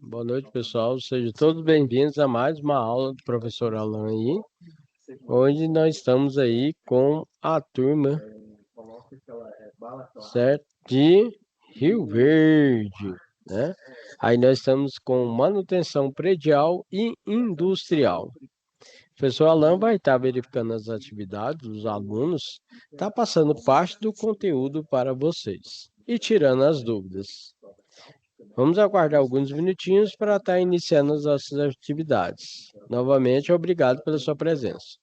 Boa noite, pessoal. Sejam todos bem-vindos a mais uma aula do professor Alan aí. Hoje nós estamos aí com a turma, certo? De Rio Verde, né? Aí nós estamos com manutenção predial e industrial. O professor Alan vai estar verificando as atividades dos alunos, está passando parte do conteúdo para vocês e tirando as dúvidas. Vamos aguardar alguns minutinhos para estar iniciando as nossas atividades. Novamente, obrigado pela sua presença.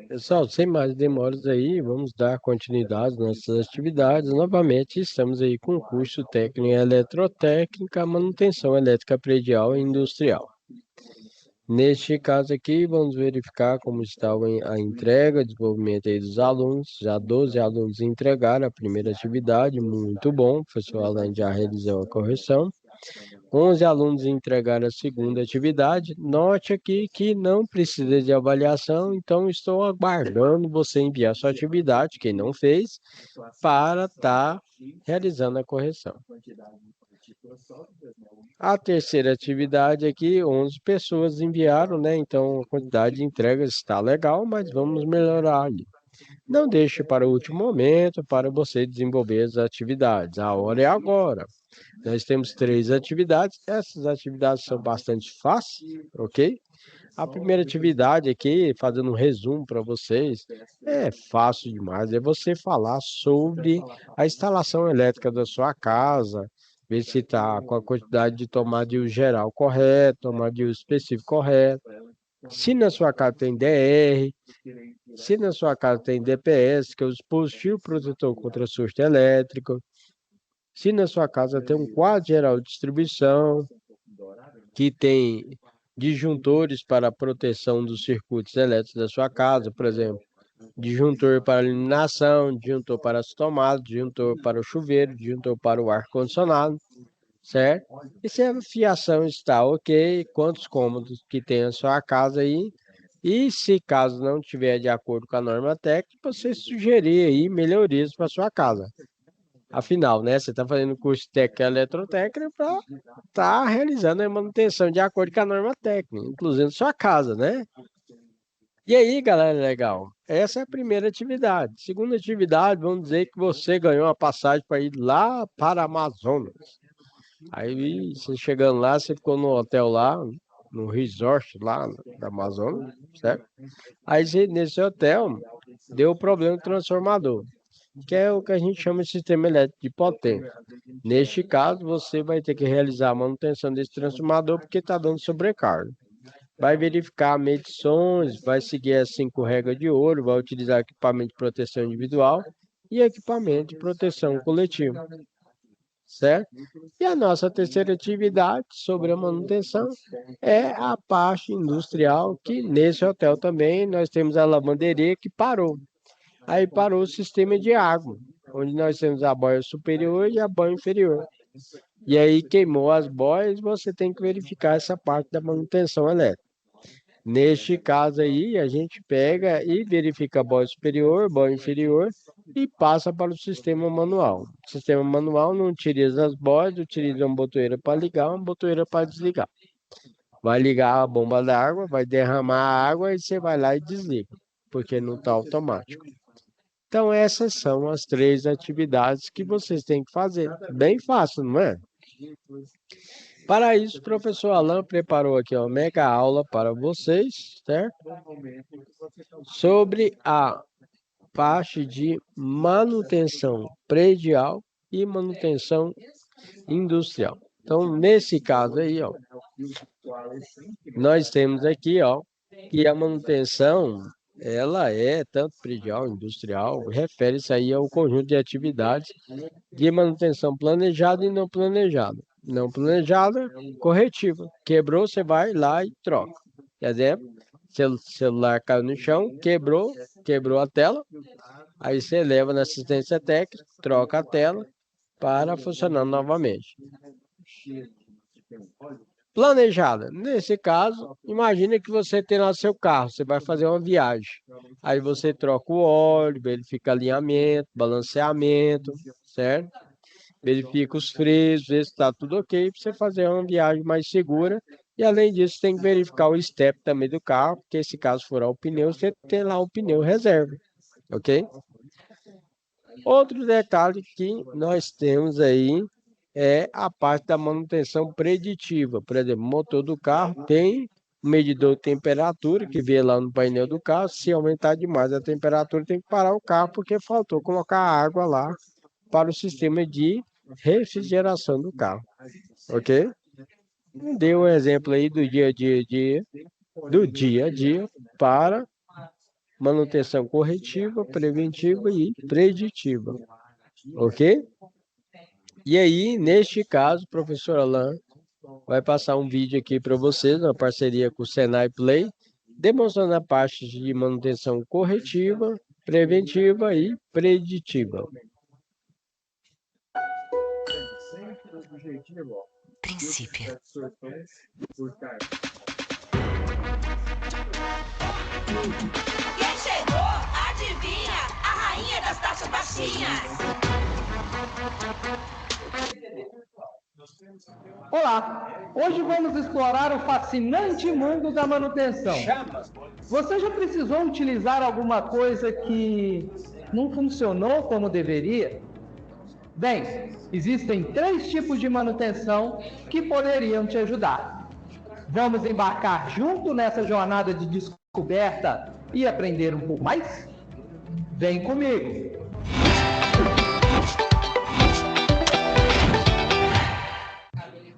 Pessoal, sem mais demoras aí, vamos dar continuidade às nossas atividades. Novamente, estamos aí com o curso técnico em eletrotécnica, manutenção elétrica predial e industrial. Neste caso aqui, vamos verificar como está a entrega, desenvolvimento aí dos alunos. Já 12 alunos entregaram a primeira atividade, muito bom. O professor Alan já realizou a correção. 11 alunos entregaram a segunda atividade. Note aqui que não precisa de avaliação, então estou aguardando você enviar sua atividade, quem não fez, para estar realizando a correção. A terceira atividade aqui, 11 pessoas enviaram, né? Então a quantidade de entregas está legal, mas vamos melhorar ali. Não deixe para o último momento para você desenvolver as atividades. A hora é agora. Nós temos 3 atividades. Essas atividades são bastante fáceis, ok? A primeira atividade aqui, fazendo um resumo para vocês, é fácil demais. É você falar sobre a instalação elétrica da sua casa, ver se está com a quantidade de tomada de uso geral correta, tomada de uso específico correta. Se na sua casa tem DR, se na sua casa tem DPS, que é o dispositivo protetor contra surto elétrico, se na sua casa tem um quadro geral de distribuição, que tem disjuntores para a proteção dos circuitos elétricos da sua casa, por exemplo, disjuntor para a iluminação, disjuntor para as tomadas, disjuntor para o chuveiro, disjuntor para o ar-condicionado, certo? E se a fiação está ok, quantos cômodos que tem a sua casa aí, e se caso não tiver de acordo com a norma técnica, você sugerir aí melhorias para a sua casa. Afinal, né, você está fazendo curso de técnico eletrotécnico para estar realizando a manutenção de acordo com a norma técnica, inclusive sua casa, né? E aí, galera, legal. Essa é a primeira atividade. Segunda atividade, vamos dizer que você ganhou uma passagem para ir lá para Amazonas. Aí, você chegando lá, você ficou no hotel lá, no resort lá da Amazonas, certo? Aí, nesse hotel, deu problema no transformador, que é o que a gente chama de sistema elétrico de potência. Neste caso, você vai ter que realizar a manutenção desse transformador porque está dando sobrecarga. Vai verificar medições, vai seguir as 5 regras de ouro, vai utilizar equipamento de proteção individual e equipamento de proteção coletiva, certo? E a nossa terceira atividade sobre a manutenção é a parte industrial, que nesse hotel também nós temos a lavanderia que parou. Aí parou o sistema de água, onde nós temos a boia superior e a boia inferior. E aí queimou as boias, você tem que verificar essa parte da manutenção elétrica. Neste caso aí, a gente pega e verifica a boia superior, boia inferior e passa para o sistema manual. O sistema manual não utiliza as boias, utiliza uma botoeira para ligar, uma botoeira para desligar. Vai ligar a bomba d'água, vai derramar a água e você vai lá e desliga, porque não está automático. Então, essas são as 3 atividades que vocês têm que fazer. Bem fácil, não é? Para isso, o professor Alan preparou aqui uma mega aula para vocês, certo? Sobre a parte de manutenção predial e manutenção industrial. Então, nesse caso aí, ó, nós temos aqui, ó, que a manutenção, ela é tanto predial, industrial, refere-se aí ao conjunto de atividades de manutenção planejada e não planejada. Não planejada, corretiva. Quebrou, você vai lá e troca. Exemplo, seu celular caiu no chão, quebrou a tela, aí você leva na assistência técnica, troca a tela para funcionar novamente. Planejada. Nesse caso, imagine que você tem lá seu carro, você vai fazer uma viagem. Aí você troca o óleo, verifica alinhamento, balanceamento, certo? Verifica os freios, vê se está tudo ok para você fazer uma viagem mais segura. E além disso, tem que verificar o step também do carro, porque se caso furar o pneu, você tem lá o pneu reserva, ok? Outro detalhe que nós temos aí é a parte da manutenção preditiva. Por exemplo, o motor do carro tem um medidor de temperatura que vê lá no painel do carro. Se aumentar demais a temperatura, tem que parar o carro porque faltou colocar água lá para o sistema de refrigeração do carro, ok? Dei um exemplo aí do dia a dia para manutenção corretiva, preventiva e preditiva, ok? E aí, neste caso, o professor Alan vai passar um vídeo aqui para vocês, uma parceria com o Senai Play, demonstrando a parte de manutenção corretiva, preventiva e preditiva. Princípio. Quem chegou? Adivinha? A rainha das taxas baixinhas. Olá! Hoje vamos explorar o fascinante mundo da manutenção. Você já precisou utilizar alguma coisa que não funcionou como deveria? Bem, existem 3 tipos de manutenção que poderiam te ajudar. Vamos embarcar junto nessa jornada de descoberta e aprender um pouco mais? Vem comigo!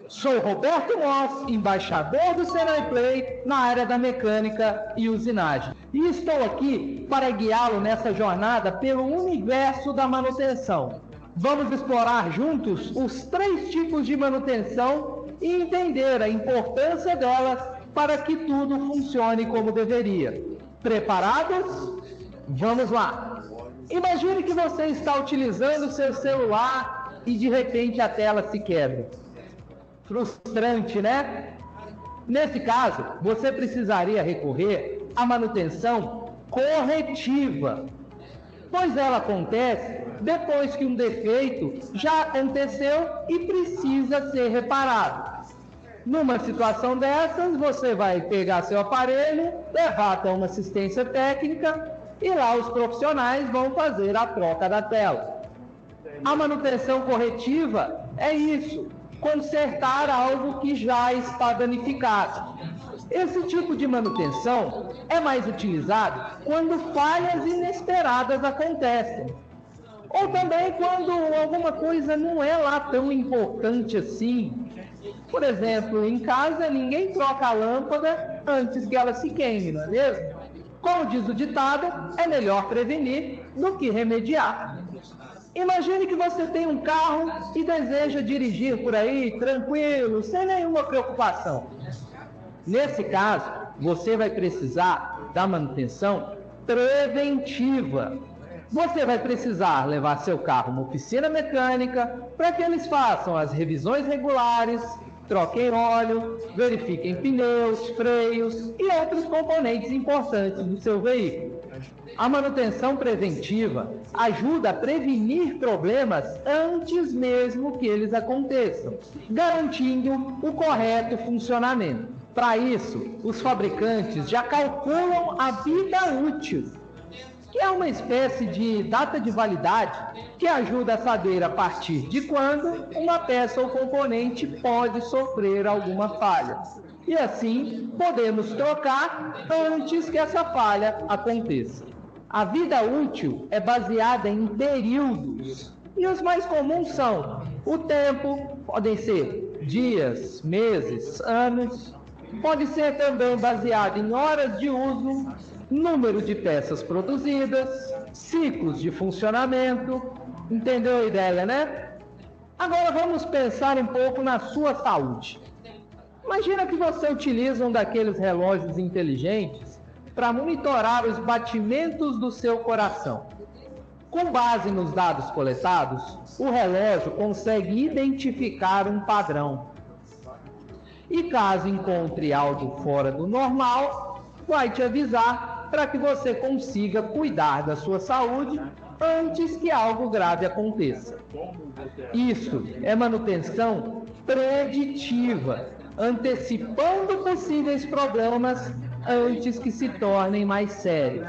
Sou Roberto Moss, embaixador do Senai Play na área da mecânica e usinagem. E estou aqui para guiá-lo nessa jornada pelo universo da manutenção. Vamos explorar juntos os 3 tipos de manutenção e entender a importância delas para que tudo funcione como deveria. Preparados? Vamos lá! Imagine que você está utilizando seu celular e de repente a tela se quebra. Frustrante, né? Nesse caso, você precisaria recorrer à manutenção corretiva. pois ela acontece depois que um defeito já aconteceu e precisa ser reparado. Numa situação dessas, você vai pegar seu aparelho, levar até uma assistência técnica e lá os profissionais vão fazer a troca da tela. A manutenção corretiva é isso, consertar algo que já está danificado. Esse tipo de manutenção é mais utilizado quando falhas inesperadas acontecem. Ou também quando alguma coisa não é lá tão importante assim. Por exemplo, em casa ninguém troca a lâmpada antes que ela se queime, não é mesmo? Como diz o ditado, é melhor prevenir do que remediar. Imagine que você tem um carro e deseja dirigir por aí tranquilo, sem nenhuma preocupação. Nesse caso, você vai precisar da manutenção preventiva. Você vai precisar levar seu carro a uma oficina mecânica para que eles façam as revisões regulares, troquem óleo, verifiquem pneus, freios e outros componentes importantes do seu veículo. A manutenção preventiva ajuda a prevenir problemas antes mesmo que eles aconteçam, garantindo o correto funcionamento. Para isso, os fabricantes já calculam a vida útil, que é uma espécie de data de validade que ajuda a saber a partir de quando uma peça ou componente pode sofrer alguma falha. E assim, podemos trocar antes que essa falha aconteça. A vida útil é baseada em períodos, e os mais comuns são o tempo, podem ser dias, meses, anos, pode ser também baseado em horas de uso, número de peças produzidas, ciclos de funcionamento. Entendeu a ideia, né? Agora vamos pensar um pouco na sua saúde. Imagina que você utiliza um daqueles relógios inteligentes para monitorar os batimentos do seu coração. Com base nos dados coletados, o relógio consegue identificar um padrão. E caso encontre algo fora do normal, vai te avisar para que você consiga cuidar da sua saúde antes que algo grave aconteça. Isso é manutenção preditiva, antecipando possíveis problemas antes que se tornem mais sérios.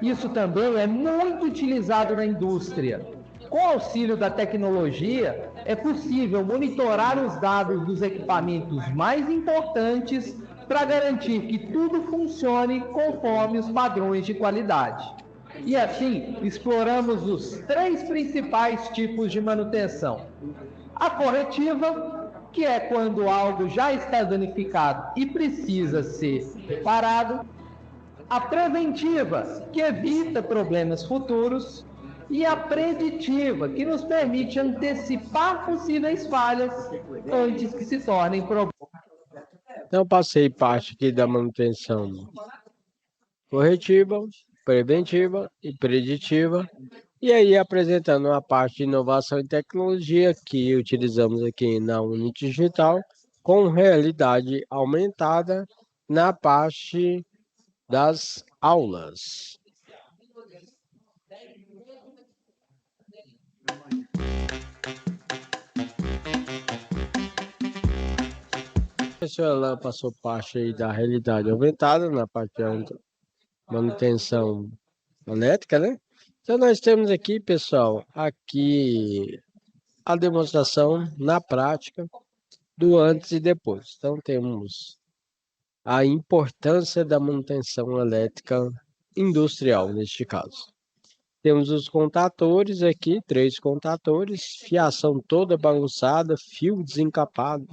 Isso também é muito utilizado na indústria. Com o auxílio da tecnologia, é possível monitorar os dados dos equipamentos mais importantes para garantir que tudo funcione conforme os padrões de qualidade. E assim, exploramos os 3 principais tipos de manutenção. A corretiva, que é quando algo já está danificado e precisa ser reparado. A preventiva, que evita problemas futuros. E a preditiva, que nos permite antecipar possíveis falhas antes que se tornem problemas. Então, passei parte aqui da manutenção corretiva, preventiva e preditiva. E aí, apresentando a parte de inovação e tecnologia que utilizamos aqui na Unidigital, com realidade aumentada na parte das aulas. A professora passou parte aí da realidade aumentada na parte de manutenção elétrica, né? Então nós temos aqui, pessoal, aqui a demonstração na prática do antes e depois. Então temos a importância da manutenção elétrica industrial neste caso. Temos os contatores aqui, 3 contatores, fiação toda bagunçada, fio desencapado,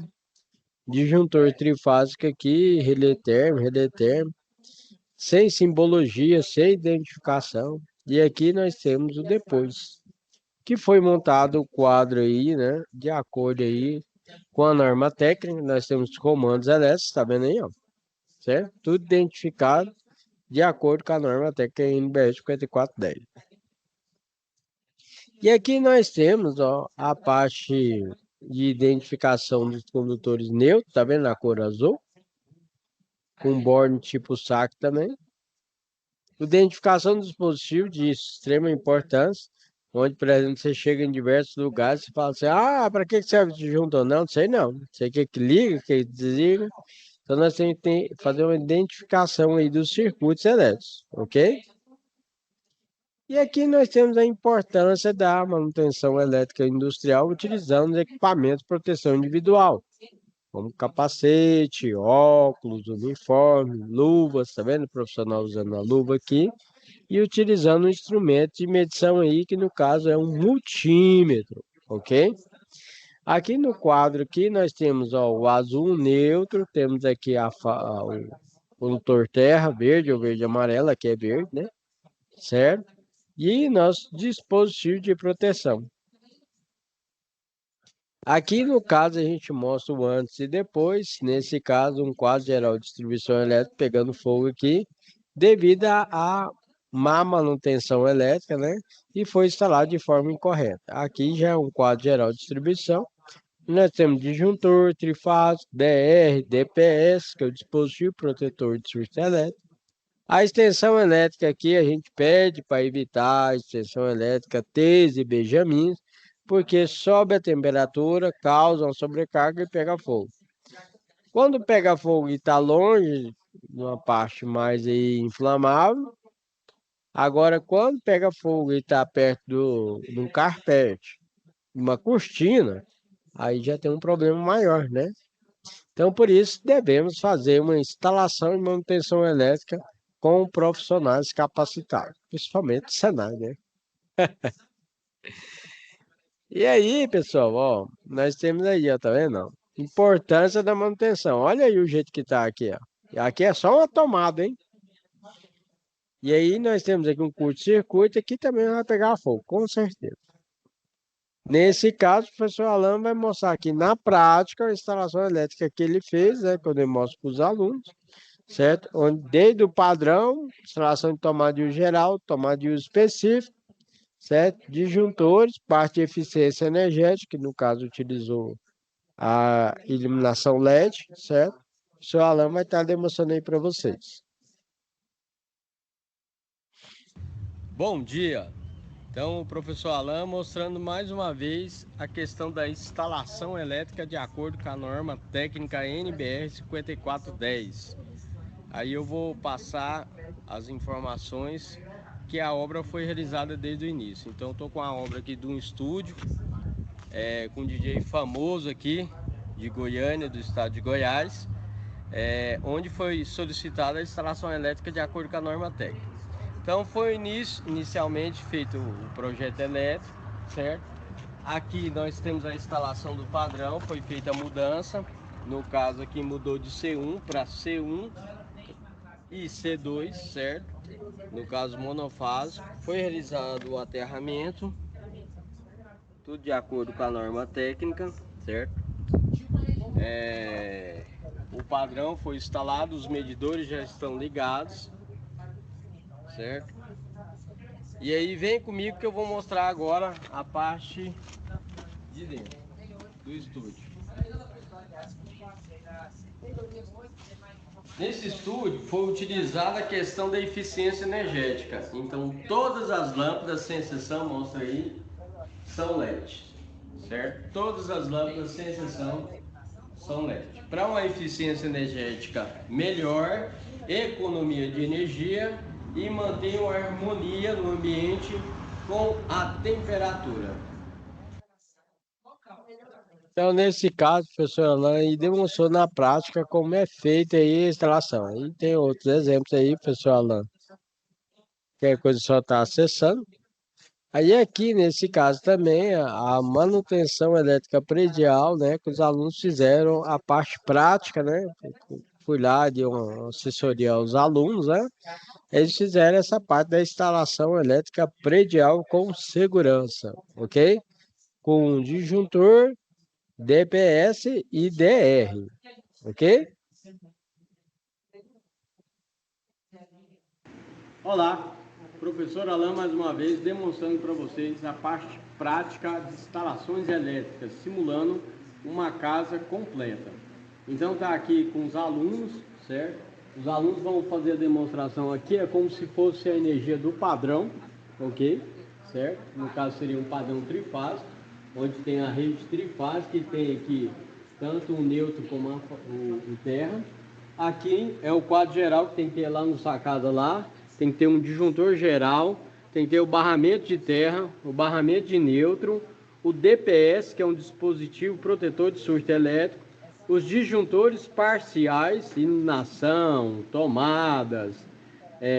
disjuntor trifásico aqui, relé térmico, sem simbologia, sem identificação. E aqui nós temos o depois, que foi montado o quadro aí, né, de acordo aí com a norma técnica. Nós temos comandos elétricos, tá vendo aí, ó, certo? Tudo identificado de acordo com a norma técnica NBR 5410. E aqui nós temos, ó, a parte de identificação dos condutores neutros, tá vendo na cor azul? Com borne tipo saco também. Identificação do dispositivo de extrema importância, onde, por exemplo, você chega em diversos lugares e fala assim, para que serve esse disjuntor? Não, não sei não. Sei que liga, que desliga. Então nós temos que fazer uma identificação aí dos circuitos elétricos, ok? E aqui nós temos a importância da manutenção elétrica industrial utilizando equipamentos de proteção individual, como capacete, óculos, uniforme, luvas, tá vendo o profissional usando a luva aqui? E utilizando um instrumento de medição aí, que no caso é um multímetro, ok? Aqui no quadro aqui nós temos ó, o azul neutro, temos aqui o condutor terra verde ou verde amarelo, aqui é verde, né? Certo? E nosso dispositivo de proteção. Aqui no caso a gente mostra o antes e depois, nesse caso um quadro geral de distribuição elétrica pegando fogo aqui, devido à má manutenção elétrica, né? E foi instalado de forma incorreta. Aqui já é um quadro geral de distribuição. Nós temos disjuntor, trifásico, DR, DPS, que é o dispositivo protetor de surto elétrico. A extensão elétrica aqui a gente pede para evitar a extensão elétrica T's e Benjamins, porque sobe a temperatura, causa uma sobrecarga e pega fogo. Quando pega fogo e está longe, numa parte mais aí inflamável, agora quando pega fogo e está perto de um carpete, uma cortina, aí já tem um problema maior, né? Então, por isso, devemos fazer uma instalação e manutenção elétrica com profissionais capacitados, principalmente Senai, né? E aí, pessoal, ó, nós temos aí, ó, tá vendo? Importância da manutenção. Olha aí o jeito que tá aqui, ó. E aqui é só uma tomada, hein? E aí nós temos aqui um curto-circuito, aqui também vai pegar fogo, com certeza. Nesse caso, o professor Alan vai mostrar aqui na prática a instalação elétrica que ele fez, né? Quando eu mostro para os alunos, certo? Onde, desde o padrão, instalação de tomada de uso geral, tomada de uso específico, certo? Disjuntores, parte de eficiência energética, que no caso utilizou a iluminação LED, certo? O senhor Alan vai estar demonstrando aí para vocês. Bom dia! Então, o professor Alan mostrando mais uma vez a questão da instalação elétrica de acordo com a norma técnica NBR 5410. Aí eu vou passar as informações que a obra foi realizada desde o início. Então, estou com a obra aqui de um estúdio, com um DJ famoso aqui de Goiânia, do estado de Goiás, onde foi solicitada a instalação elétrica de acordo com a norma técnica. Então foi inicialmente feito o projeto elétrico, certo? Aqui nós temos a instalação do padrão, foi feita a mudança. No caso aqui mudou de C1 para C1 e C2, certo? No caso monofásico. Foi realizado o aterramento, tudo de acordo com a norma técnica, certo? O padrão foi instalado, os medidores já estão ligados, certo? E aí vem comigo que eu vou mostrar agora a parte de dentro do estúdio. Nesse estúdio foi utilizada a questão da eficiência energética. Então todas as lâmpadas, sem exceção, mostra aí, são LED, certo? Todas as lâmpadas, sem exceção, são LED. Para uma eficiência energética melhor, economia de energia e manter uma harmonia no ambiente com a temperatura. Então, nesse caso, o professor Alan demonstrou na prática como é feita aí a instalação. Aí tem outros exemplos aí, professor Alan. Qualquer coisa só está acessando. Aí aqui, nesse caso também, a manutenção elétrica predial, né, que os alunos fizeram a parte prática, né, fui lá, de uma assessoria aos alunos, né, eles fizeram essa parte da instalação elétrica predial com segurança, ok? Com disjuntor, DPS e DR, ok? Olá, professor Alan mais uma vez demonstrando para vocês a parte prática de instalações elétricas, simulando uma casa completa. Então tá aqui com os alunos, certo? Os alunos vão fazer a demonstração aqui, é como se fosse a energia do padrão, ok? Certo? No caso seria um padrão trifásico, onde tem a rede trifásica que tem aqui tanto o neutro como o terra. Aqui é o quadro geral que tem que ter lá na sua casa lá, tem que ter um disjuntor geral, tem que ter o barramento de terra, o barramento de neutro, o DPS, que é um dispositivo protetor de surto elétrico, os disjuntores parciais, iluminação, tomadas,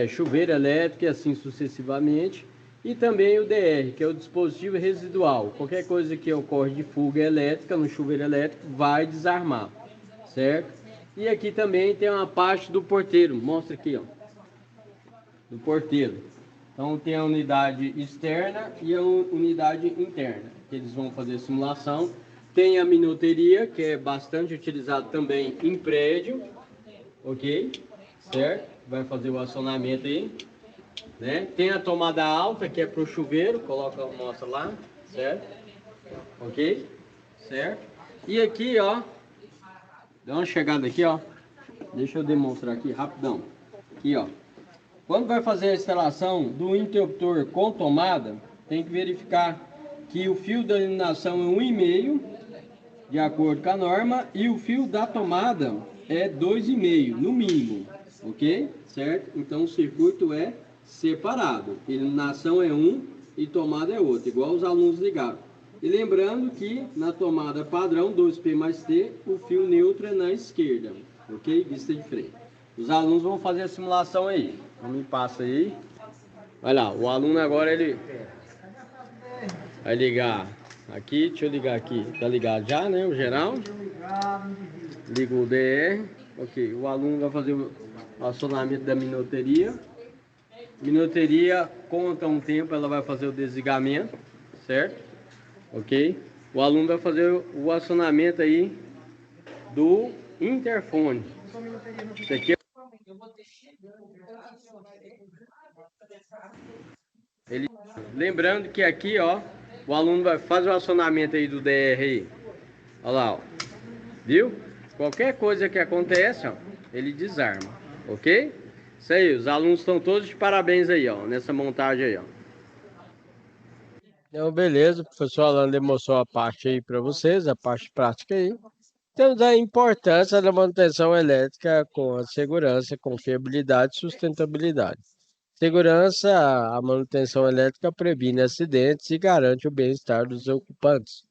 chuveiro elétrico e assim sucessivamente, e também o DR, que é o dispositivo residual. Qualquer coisa que ocorre de fuga elétrica no chuveiro elétrico vai desarmar, certo? E aqui também tem uma parte do porteiro, mostra aqui, ó, do porteiro. Então tem a unidade externa e a unidade interna, que eles vão fazer a simulação. Tem a minuteria, que é bastante utilizado também em prédio, ok? Certo? Vai fazer o acionamento aí, né? Tem a tomada alta, que é para o chuveiro, coloca, mostra lá, certo? Ok? Certo? E aqui, ó, dá uma chegada aqui, ó. Deixa eu demonstrar aqui rapidão. Aqui, ó. Quando vai fazer a instalação do interruptor com tomada, tem que verificar que o fio da iluminação é 1,5, de acordo com a norma, e o fio da tomada é 2,5, no mínimo, ok? Certo? Então o circuito é separado. Iluminação é um e tomada é outro, igual os alunos ligaram. E lembrando que na tomada padrão 2P mais T, o fio neutro é na esquerda, ok? Vista de frente. Os alunos vão fazer a simulação aí. Então me passa aí. Vai lá, o aluno agora ele vai ligar aqui, deixa eu ligar aqui. Tá ligado já, né? O geral. Liga o DR. Ok, o aluno vai fazer o acionamento da minuteria. Minuteria conta um tempo, ela vai fazer o desligamento, certo? Ok? O aluno vai fazer o acionamento aí do interfone. Isso aqui é... Lembrando que aqui, ó, o aluno vai fazer o acionamento aí do DR aí. Olha lá, ó. Viu? Qualquer coisa que acontece, ó, ele desarma, ok? Isso aí, os alunos estão todos de parabéns aí, ó, nessa montagem aí, ó. Então, beleza, o professor Alan demonstrou a parte aí para vocês, a parte prática aí. Temos a importância da manutenção elétrica com a segurança, confiabilidade e sustentabilidade. Segurança, a manutenção elétrica previne acidentes e garante o bem-estar dos ocupantes.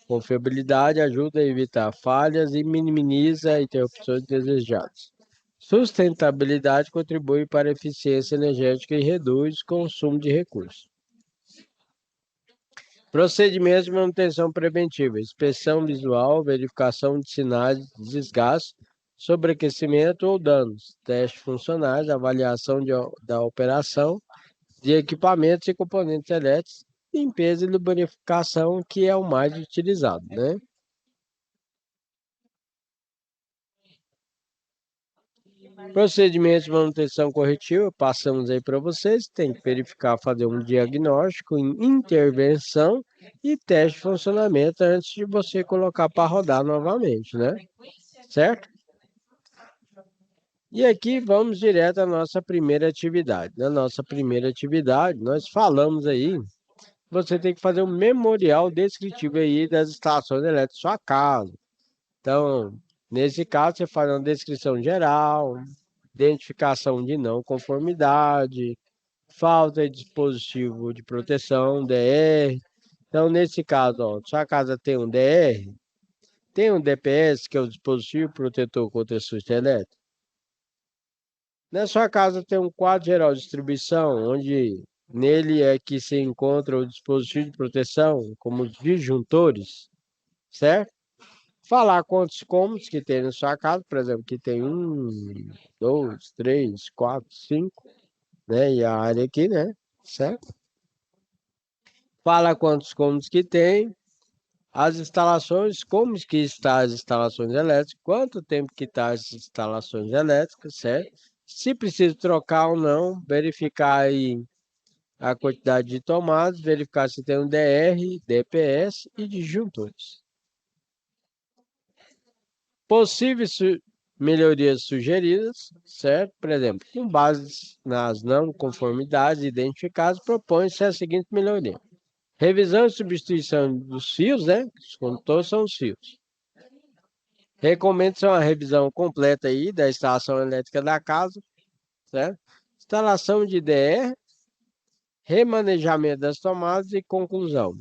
Confiabilidade ajuda a evitar falhas e minimiza interrupções desejadas. Sustentabilidade contribui para a eficiência energética e reduz o consumo de recursos. Procedimentos de manutenção preventiva: inspeção visual, verificação de sinais de desgaste, sobreaquecimento ou danos, testes funcionais, avaliação da operação de equipamentos e componentes elétricos, limpeza e lubrificação, que é o mais utilizado, né? Procedimentos de manutenção corretiva, passamos aí para vocês, tem que verificar, fazer um diagnóstico, intervenção e teste de funcionamento antes de você colocar para rodar novamente, né? Certo? E aqui vamos direto à nossa primeira atividade. Na nossa primeira atividade, nós falamos aí, você tem que fazer um memorial descritivo aí das estações elétricas da sua casa. Então, nesse caso, você faz uma descrição geral, identificação de não conformidade, falta de dispositivo de proteção, DR. Então, nesse caso, ó, sua casa tem um DR, tem um DPS, que é o dispositivo protetor contra surto elétrico. Na sua casa tem um quadro geral de distribuição, onde nele é que se encontra o dispositivo de proteção, como os disjuntores, certo? Falar quantos cômodos que tem na sua casa, por exemplo, que tem 1, 2, 3, 4, 5, né? E a área aqui, né? Certo? Fala quantos cômodos que tem, as instalações, como que está as instalações elétricas, quanto tempo que está as instalações elétricas, certo? Se precisa trocar ou não, verificar aí a quantidade de tomadas, verificar se tem um DR, DPS e disjuntores. Possíveis melhorias sugeridas, certo? Por exemplo, com base nas não conformidades identificadas, propõe-se a seguinte melhoria. Revisão e substituição dos fios, né? Os condutores são os fios. Recomendo-se uma revisão completa aí da instalação elétrica da casa, certo? Instalação de DR, remanejamento das tomadas e conclusão.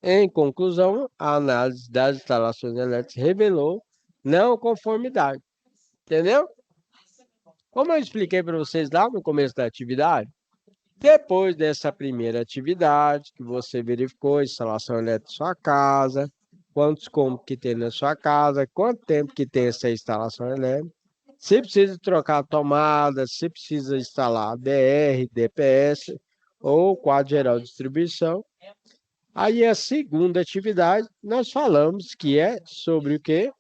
Em conclusão, a análise das instalações elétricas revelou não conformidade. Entendeu? Como eu expliquei para vocês lá no começo da atividade, depois dessa primeira atividade, que você verificou a instalação elétrica da sua casa, quantos cômodos que tem na sua casa, quanto tempo que tem essa instalação elétrica, se precisa trocar a tomada, se precisa instalar DR, DPS ou quadro geral de distribuição. Aí a segunda atividade, nós falamos que é sobre o quê?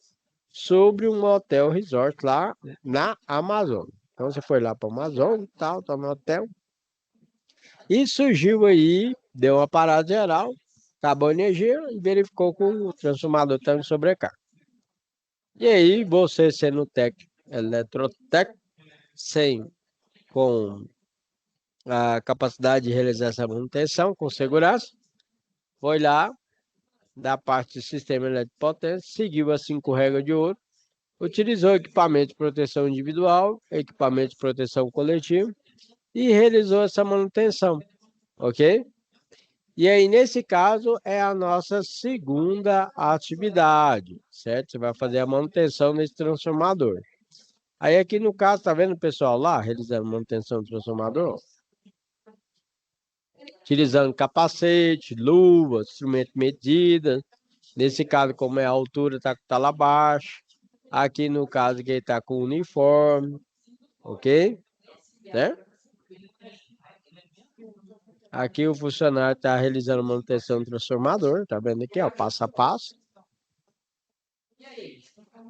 Sobre um hotel resort lá na Amazônia. Então você foi lá para a Amazônia e tal, tá no hotel. E surgiu aí, deu uma parada geral, acabou a energia e verificou que o transformador estava em sobrecarga. E aí, você sendo técnico, eletrotécnico, com a capacidade de realizar essa manutenção com segurança, foi lá, da parte do sistema elétrico potente, seguiu as 5 regras de ouro, utilizou equipamento de proteção individual, equipamento de proteção coletiva e realizou essa manutenção, ok? E aí, nesse caso, é a nossa segunda atividade, certo? Você vai fazer a manutenção nesse transformador. Aí, aqui no caso, tá vendo o pessoal lá realizando manutenção do transformador? Utilizando capacete, luva, instrumento de medida. Nesse caso, como é a altura, tá lá abaixo. Aqui no caso, que ele tá com uniforme, ok? Certo? Aqui o funcionário está realizando manutenção do transformador, tá vendo aqui, ó, passo a passo.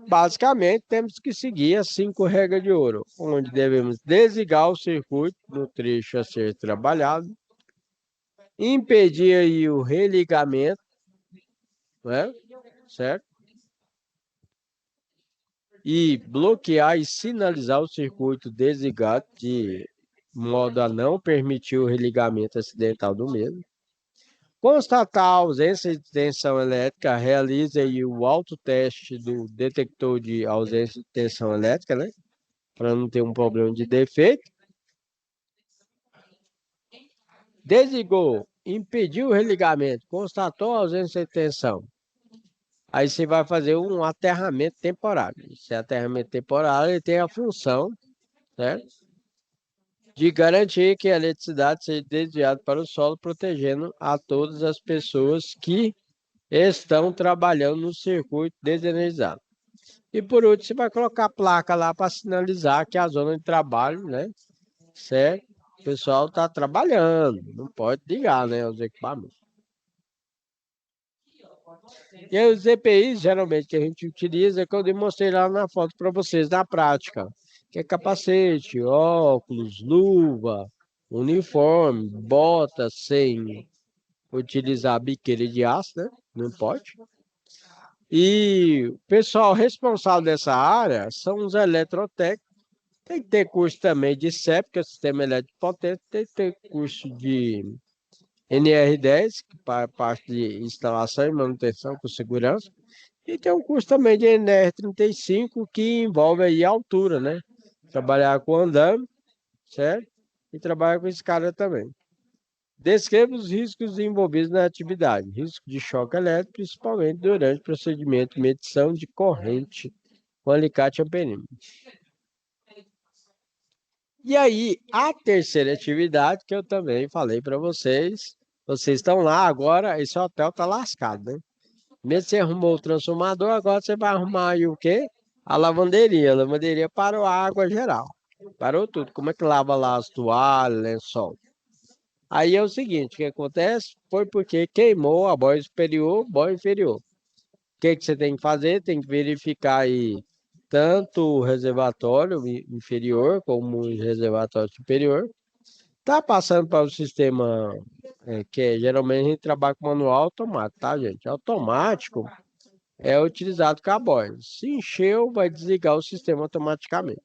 Basicamente, temos que seguir as 5 regras de ouro, onde devemos desligar o circuito no trecho a ser trabalhado, impedir aí o religamento, né? Certo? E bloquear e sinalizar o circuito desligado de modo a não permitir o religamento acidental do mesmo. Constatar a ausência de tensão elétrica, realize aí o autoteste do detector de ausência de tensão elétrica, né? Para não ter um problema de defeito. Desligou, impediu o religamento, constatou a ausência de tensão. Aí você vai fazer um aterramento temporário. Esse aterramento temporário ele tem a função, certo? De garantir que a eletricidade seja desviada para o solo, protegendo a todas as pessoas que estão trabalhando no circuito desenergizado. E por último, você vai colocar a placa lá para sinalizar que a zona de trabalho, né? Certo? O pessoal está trabalhando, não pode ligar, né? Os equipamentos. E aí, os EPIs, geralmente, que a gente utiliza, é que eu demonstrei lá na foto para vocês, na prática. Que é capacete, óculos, luva, uniforme, bota sem utilizar biqueira de aço, né? Não pode. E o pessoal responsável dessa área são os eletrotécnicos. Tem que ter curso também de CEP, que é o Sistema Elétrico Potente, tem que ter curso de NR10, que para parte de instalação e manutenção com segurança. E tem um curso também de NR35, que envolve aí a altura, né? Trabalhar com andame, certo? E trabalhar com escada também. Descreva os riscos envolvidos na atividade. Risco de choque elétrico, principalmente durante o procedimento de medição de corrente com alicate amperímetro. E aí, a terceira atividade que eu também falei para vocês. Vocês estão lá agora, esse hotel tá lascado, né? Mesmo você arrumou o transformador, agora você vai arrumar aí o quê? A lavanderia. A lavanderia parou a água geral. Parou tudo. Como é que lava lá as toalhas, lençol? Aí é o seguinte, o que acontece? Foi porque queimou a boia superior, boia inferior. O que você tem que fazer? Tem que verificar aí tanto o reservatório inferior como o reservatório superior. Tá passando para o sistema, que geralmente a gente trabalha com manual automático, tá, gente? Automático, é utilizado com a boia. Se encheu, vai desligar o sistema automaticamente.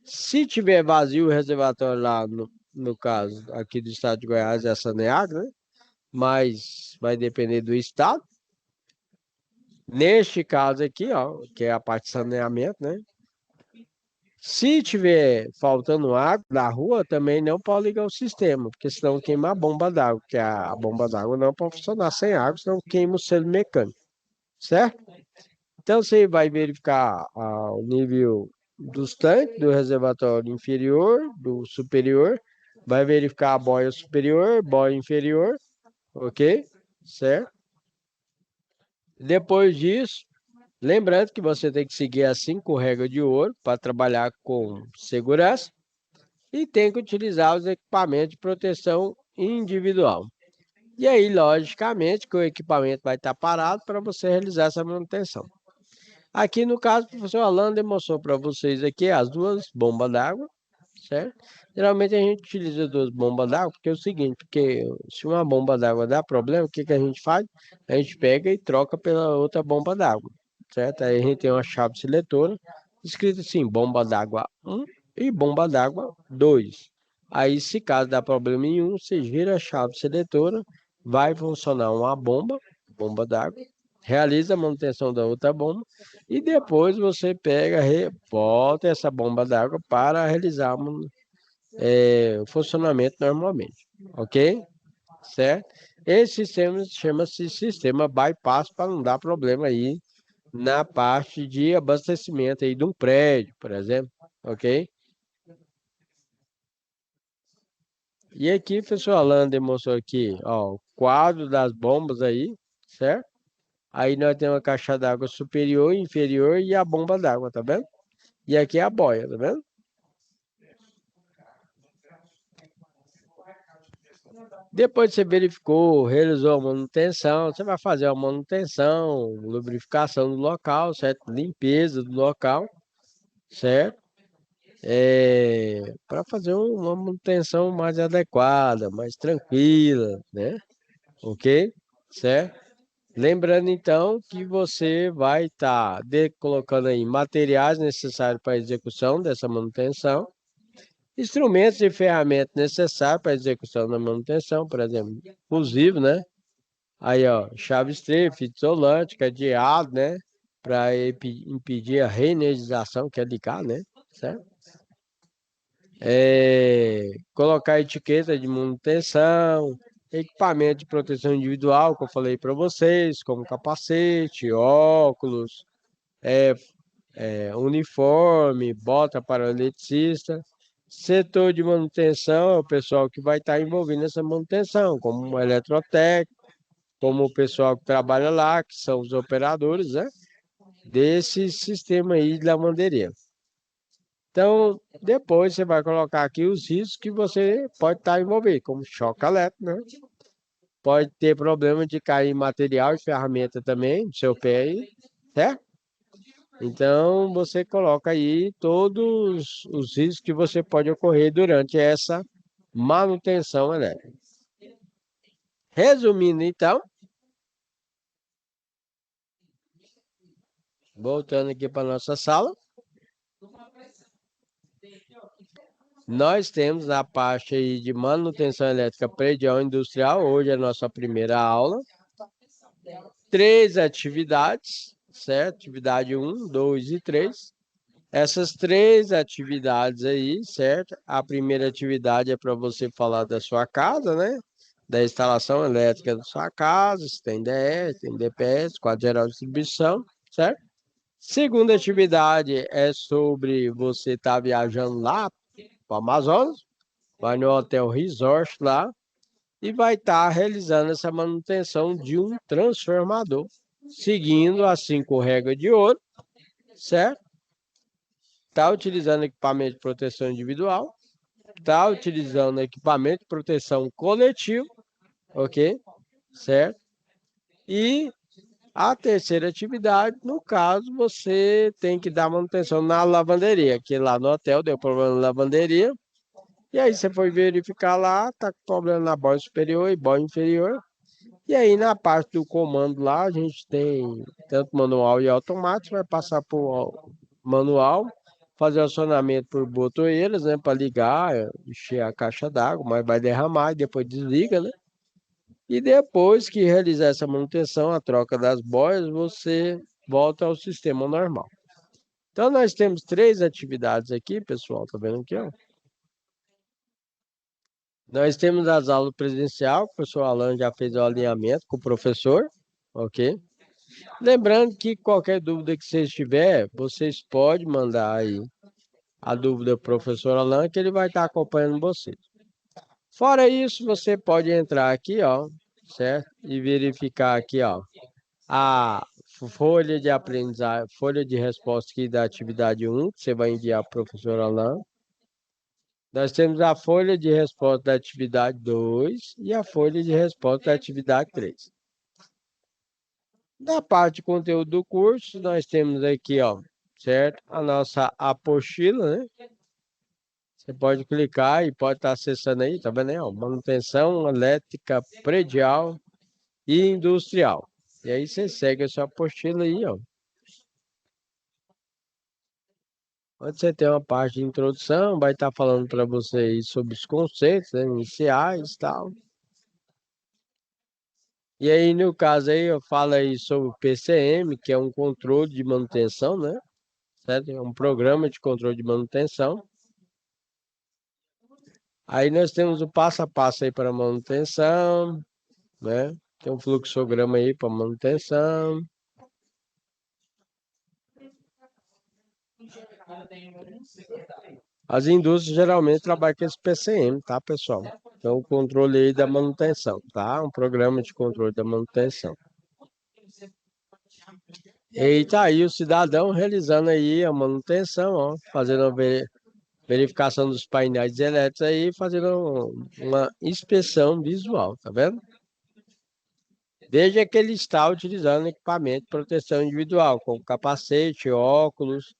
Se tiver vazio o reservatório lá, no caso aqui do estado de Goiás, é a Saneago, né? Mas vai depender do estado. Neste caso aqui, ó, que é a parte de saneamento, né? Se tiver faltando água na rua, também não pode ligar o sistema, porque senão queima a bomba d'água, porque a bomba d'água não pode funcionar sem água, senão queima o selo mecânico, certo? Então você vai verificar o nível dos tanques, do reservatório inferior, do superior, vai verificar a boia superior, boia inferior, ok? Certo? Depois disso, lembrando que você tem que seguir as 5 regras de ouro para trabalhar com segurança e tem que utilizar os equipamentos de proteção individual. E aí, logicamente, que o equipamento vai estar parado para você realizar essa manutenção. Aqui no caso, o professor Alan demonstrou para vocês aqui as 2 bombas d'água, certo? Geralmente a gente utiliza 2 bombas d'água porque é o seguinte, porque se uma bomba d'água dá problema, o que que a gente faz? A gente pega e troca pela outra bomba d'água, certo? Aí a gente tem uma chave seletora, escrito assim, bomba d'água 1 e bomba d'água 2. Aí, se caso dá problema em um, você gira a chave seletora, vai funcionar uma bomba d'água, realiza a manutenção da outra bomba, e depois você pega, volta essa bomba d'água para realizar o funcionamento normalmente, ok? Certo? Esse sistema chama-se sistema bypass para não dar problema aí na parte de abastecimento aí de um prédio, por exemplo, ok? E aqui, professor Alan demonstrou aqui, ó, o quadro das bombas aí, certo? Aí nós temos a caixa d'água superior, inferior e a bomba d'água, tá vendo? E aqui é a boia, tá vendo? Depois que você verificou, realizou a manutenção, você vai fazer a manutenção, lubrificação do local, certo? Limpeza do local, certo? Para fazer uma manutenção mais adequada, mais tranquila, né? Ok? Certo? Lembrando então que você vai estar colocando aí materiais necessários para a execução dessa manutenção, instrumentos e ferramentas necessários para a execução da manutenção, por exemplo, fusível, né? Aí, ó, chave estreita, fita isolante, cadeado, né? Para impedir a reenergização, que é ligar, né? Certo? Colocar etiqueta de manutenção, equipamento de proteção individual, que eu falei para vocês, como capacete, óculos, uniforme, bota para o eletricista. Setor de manutenção é o pessoal que vai estar envolvido nessa manutenção, como um eletrotécnico, como o pessoal que trabalha lá, que são os operadores, né? Desse sistema aí de lavanderia. Então, depois você vai colocar aqui os riscos que você pode estar envolvido, como choque elétrico, né? Pode ter problema de cair material e ferramenta também no seu pé aí, certo? Então, você coloca aí todos os riscos que você pode ocorrer durante essa manutenção elétrica. Resumindo, então, voltando aqui para nossa sala, nós temos a parte aí de manutenção elétrica predial industrial, hoje é a nossa primeira aula. 3 atividades, certo? Atividade 1, 2 e 3. Essas 3 atividades aí, certo? A primeira atividade é para você falar da sua casa, né? Da instalação elétrica da sua casa, se tem DE, tem DPS, quadro geral de distribuição, certo? Segunda atividade é sobre você estar viajando lá para o Amazonas, vai no Hotel Resort lá e vai estar realizando essa manutenção de um transformador, seguindo as 5 regras de ouro, certo? Está utilizando equipamento de proteção individual, está utilizando equipamento de proteção coletivo, ok? Certo? E a terceira atividade, no caso, você tem que dar manutenção na lavanderia, que lá no hotel deu problema na lavanderia, e aí você foi verificar lá, tá com problema na boia superior e boia inferior, E aí na parte do comando lá, a gente tem tanto manual e automático, vai passar por manual, fazer acionamento por botoeiras, né, para ligar, encher a caixa d'água, mas vai derramar e depois desliga, né? E depois que realizar essa manutenção, a troca das boias, você volta ao sistema normal. Então nós temos 3 atividades aqui, pessoal, tá vendo aqui, ó? Nós temos as aulas presencial, que o professor Alan já fez o alinhamento com o professor, ok? Lembrando que qualquer dúvida que vocês tiver, vocês podem mandar aí a dúvida ao professor Alan, que ele vai estar acompanhando vocês. Fora isso, você pode entrar aqui, ó, certo? E verificar aqui, ó, a folha de aprendizagem, folha de resposta aqui da atividade 1, que você vai enviar para o professor Alan. Nós temos a folha de resposta da atividade 2 e a folha de resposta da atividade 3. Da parte de conteúdo do curso, nós temos aqui, ó, certo? A nossa apostila, né? Você pode clicar e pode estar acessando aí, tá vendo aí, ó? Manutenção elétrica predial e industrial. E aí você segue a sua apostila aí, ó. Onde você tem uma parte de introdução, vai estar falando para vocês sobre os conceitos, né, iniciais e tal. E aí, no caso aí, eu falo aí sobre o PCM, que é um controle de manutenção, né? Certo? É um programa de controle de manutenção. Aí nós temos o passo a passo aí para manutenção, né? Tem um fluxograma aí para manutenção. As indústrias geralmente trabalham com esse PCM, tá, pessoal? Então, o controle aí da manutenção, tá? Um programa de controle da manutenção. E tá aí o cidadão realizando aí a manutenção, ó, fazendo a verificação dos painéis elétricos aí, fazendo uma inspeção visual, tá vendo? Veja que ele está utilizando equipamento de proteção individual, como capacete, óculos,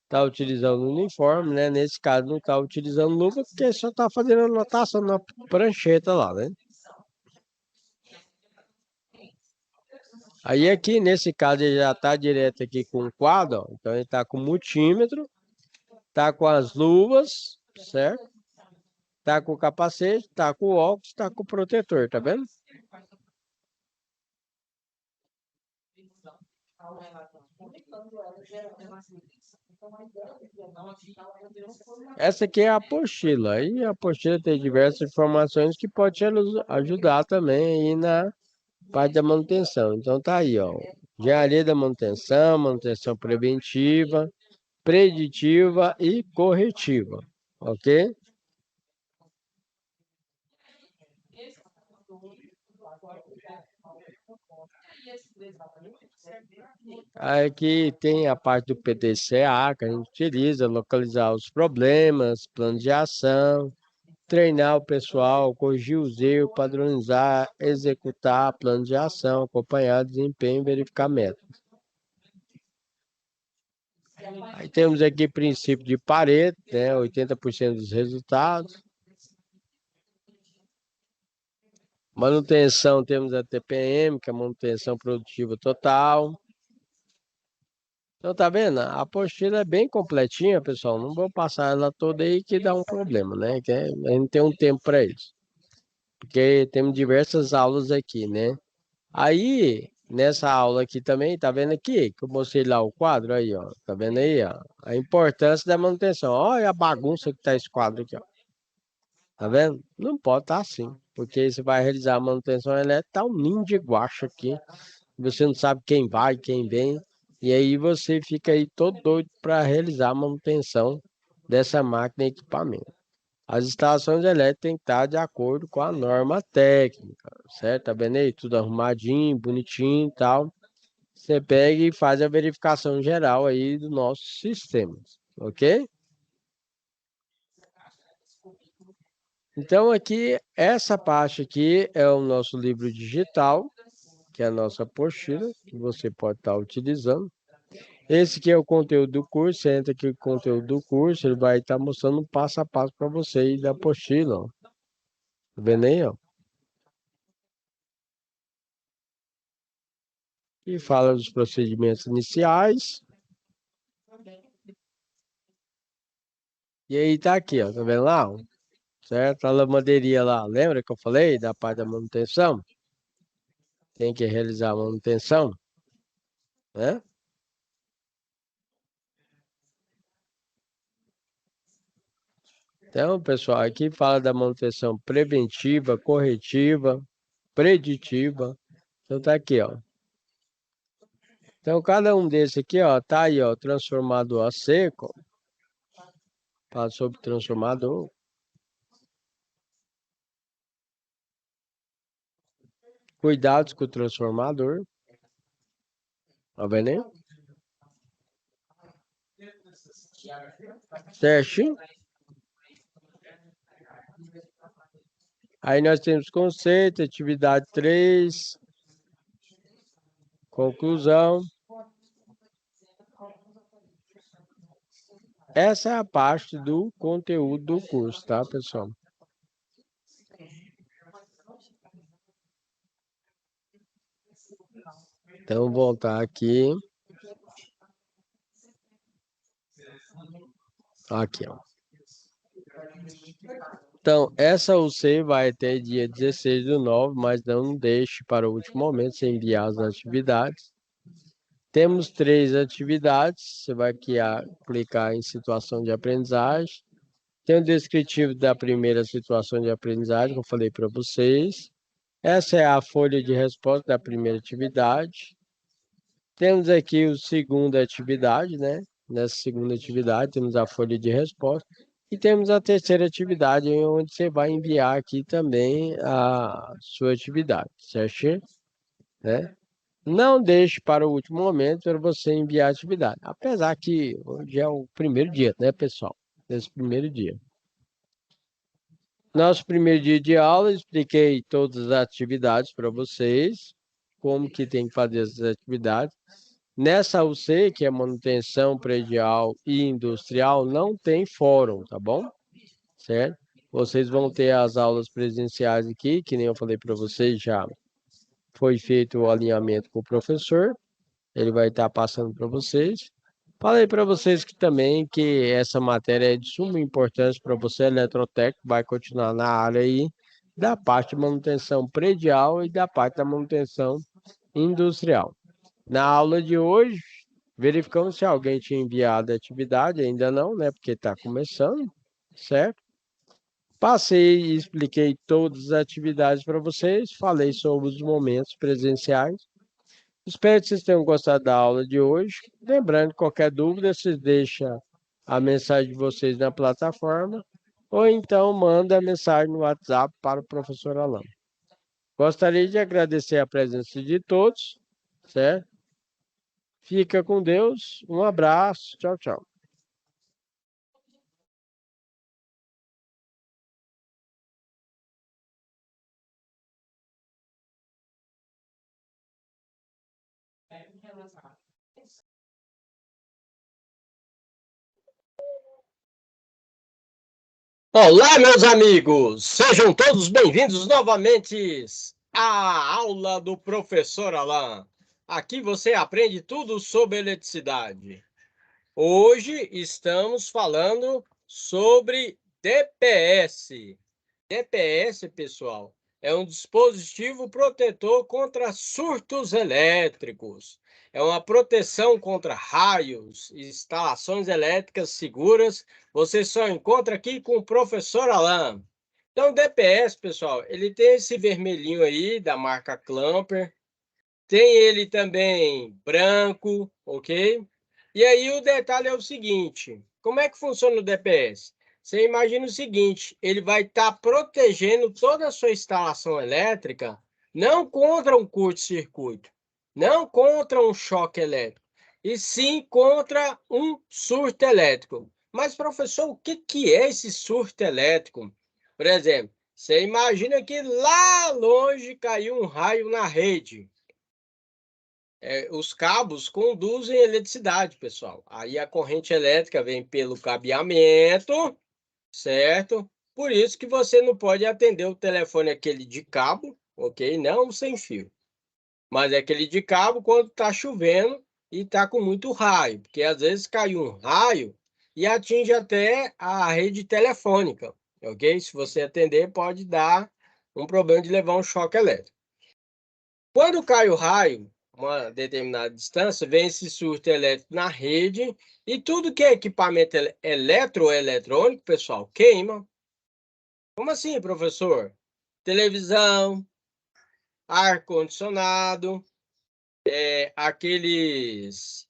está utilizando uniforme, né? Nesse caso não está utilizando luva, porque só está fazendo anotação na prancheta lá, né? Aí aqui, nesse caso, ele já está direto aqui com o quadro, ó. Então ele está com o multímetro, está com as luvas, certo? Está com o capacete, está com o óculos, está com o protetor, tá vendo? Essa aqui é a apostila. Aí a apostila tem diversas informações que pode te ajudar também aí na parte da manutenção. Então tá aí, ó. Engenharia da manutenção, manutenção preventiva, preditiva e corretiva, ok? Aqui tem a parte do PDCA que a gente utiliza, localizar os problemas, plano de ação, treinar o pessoal, corrigir os erros, padronizar, executar plano de ação, acompanhar desempenho e verificar metas. Aí temos aqui princípio de Pareto, né, 80% dos resultados. Manutenção, temos a TPM, que é a manutenção produtiva total. Então, tá vendo? A apostila é bem completinha, pessoal. Não vou passar ela toda aí que dá um problema, né? Que a gente tem um tempo para isso. Porque temos diversas aulas aqui, né? Aí, nessa aula aqui também, tá vendo aqui? Que eu mostrei lá o quadro aí, ó. Tá vendo aí, ó? A importância da manutenção. Olha a bagunça que tá esse quadro aqui, ó. Tá vendo? Não pode estar assim. Porque você vai realizar a manutenção elétrica, tá um ninho de guacho aqui. Você não sabe quem vai, quem vem. E aí você fica aí todo doido para realizar a manutenção dessa máquina e equipamento. As instalações elétricas têm que estar de acordo com a norma técnica, certo? Tá vendo aí? Tudo arrumadinho, bonitinho e tal. Você pega e faz a verificação geral aí do nosso sistema, ok? Então aqui, essa parte aqui é o nosso livro digital, que é a nossa apostila, que você pode estar utilizando. Esse aqui é o conteúdo do curso, você entra aqui no conteúdo do curso, ele vai estar mostrando um passo a passo para você aí da apostila, ó. Tá vendo aí, ó? e fala dos procedimentos iniciais. E aí tá aqui, ó, tá vendo lá? Certo? A lavanderia lá, lembra que eu falei da parte da manutenção? Tem que realizar a manutenção, né? Então, pessoal, aqui fala da manutenção preventiva, corretiva, preditiva. Então tá aqui, ó. Então, cada um desses aqui, ó, tá aí, ó, transformador a seco. Fala sobre transformador. Cuidados com o transformador. Tá vendo aí? Certinho? Aí nós temos conceito, atividade 3, conclusão. Essa é a parte do conteúdo do curso, tá, pessoal? Então, voltar aqui. Aqui, ó. Então, essa UC vai até dia 16/9, mas não deixe para o último momento sem enviar as atividades. Temos 3 atividades. Você vai clicar em situação de aprendizagem. Tem o descritivo da primeira situação de aprendizagem, que eu falei para vocês. Essa é a folha de resposta da primeira atividade. Temos aqui a segunda atividade, né? Nessa segunda atividade, temos a folha de resposta. E temos a terceira atividade, onde você vai enviar aqui também a sua atividade, certo? Né? Não deixe para o último momento para você enviar a atividade. Apesar que hoje é o primeiro dia, né, pessoal? Nesse primeiro dia. Nosso primeiro dia de aula, expliquei todas as atividades para vocês, como que tem que fazer essas atividades. Nessa UC, que é manutenção predial e industrial, não tem fórum, tá bom? Certo? Vocês vão ter as aulas presenciais aqui, que nem eu falei para vocês, já foi feito o alinhamento com o professor, ele vai estar passando para vocês. Falei para vocês que também que essa matéria é de suma importância para você, eletrotécnico, vai continuar na área aí da parte de manutenção predial e da parte da manutenção industrial. Na aula de hoje, verificamos se alguém tinha enviado a atividade, ainda não, né? Porque está começando, certo? Passei e expliquei todas as atividades para vocês, falei sobre os momentos presenciais. Espero que vocês tenham gostado da aula de hoje. Lembrando, qualquer dúvida, vocês deixam a mensagem de vocês na plataforma ou então manda a mensagem no WhatsApp para o professor Alain. Gostaria de agradecer a presença de todos, certo? Fica com Deus, um abraço, tchau, tchau. Olá, meus amigos! Sejam todos bem-vindos novamente à aula do professor Alain. Aqui você aprende tudo sobre eletricidade. Hoje estamos falando sobre DPS. DPS, pessoal, é um dispositivo protetor contra surtos elétricos. É uma proteção contra raios, instalações elétricas seguras. Você só encontra aqui com o professor Alain. Então, o DPS, pessoal, ele tem esse vermelhinho aí da marca Clamper. Tem ele também branco, ok? E aí o detalhe é o seguinte, como é que funciona o DPS? Você imagina o seguinte, ele vai estar protegendo toda a sua instalação elétrica, não contra um curto-circuito, não contra um choque elétrico, e sim contra um surto elétrico. Mas, professor, o que é esse surto elétrico? Por exemplo, você imagina que lá longe caiu um raio na rede. Os cabos conduzem eletricidade, pessoal. Aí a corrente elétrica vem pelo cabeamento, certo? Por isso que você não pode atender o telefone aquele de cabo, ok? Não sem fio. Mas é aquele de cabo quando está chovendo e está com muito raio, porque às vezes cai um raio e atinge até a rede telefônica, ok? Se você atender, pode dar um problema de levar um choque elétrico. Quando cai o raio, uma determinada distância, vem esse surto elétrico na rede e tudo que é equipamento eletroeletrônico, pessoal, queima. Como assim, professor? Televisão, ar-condicionado, aqueles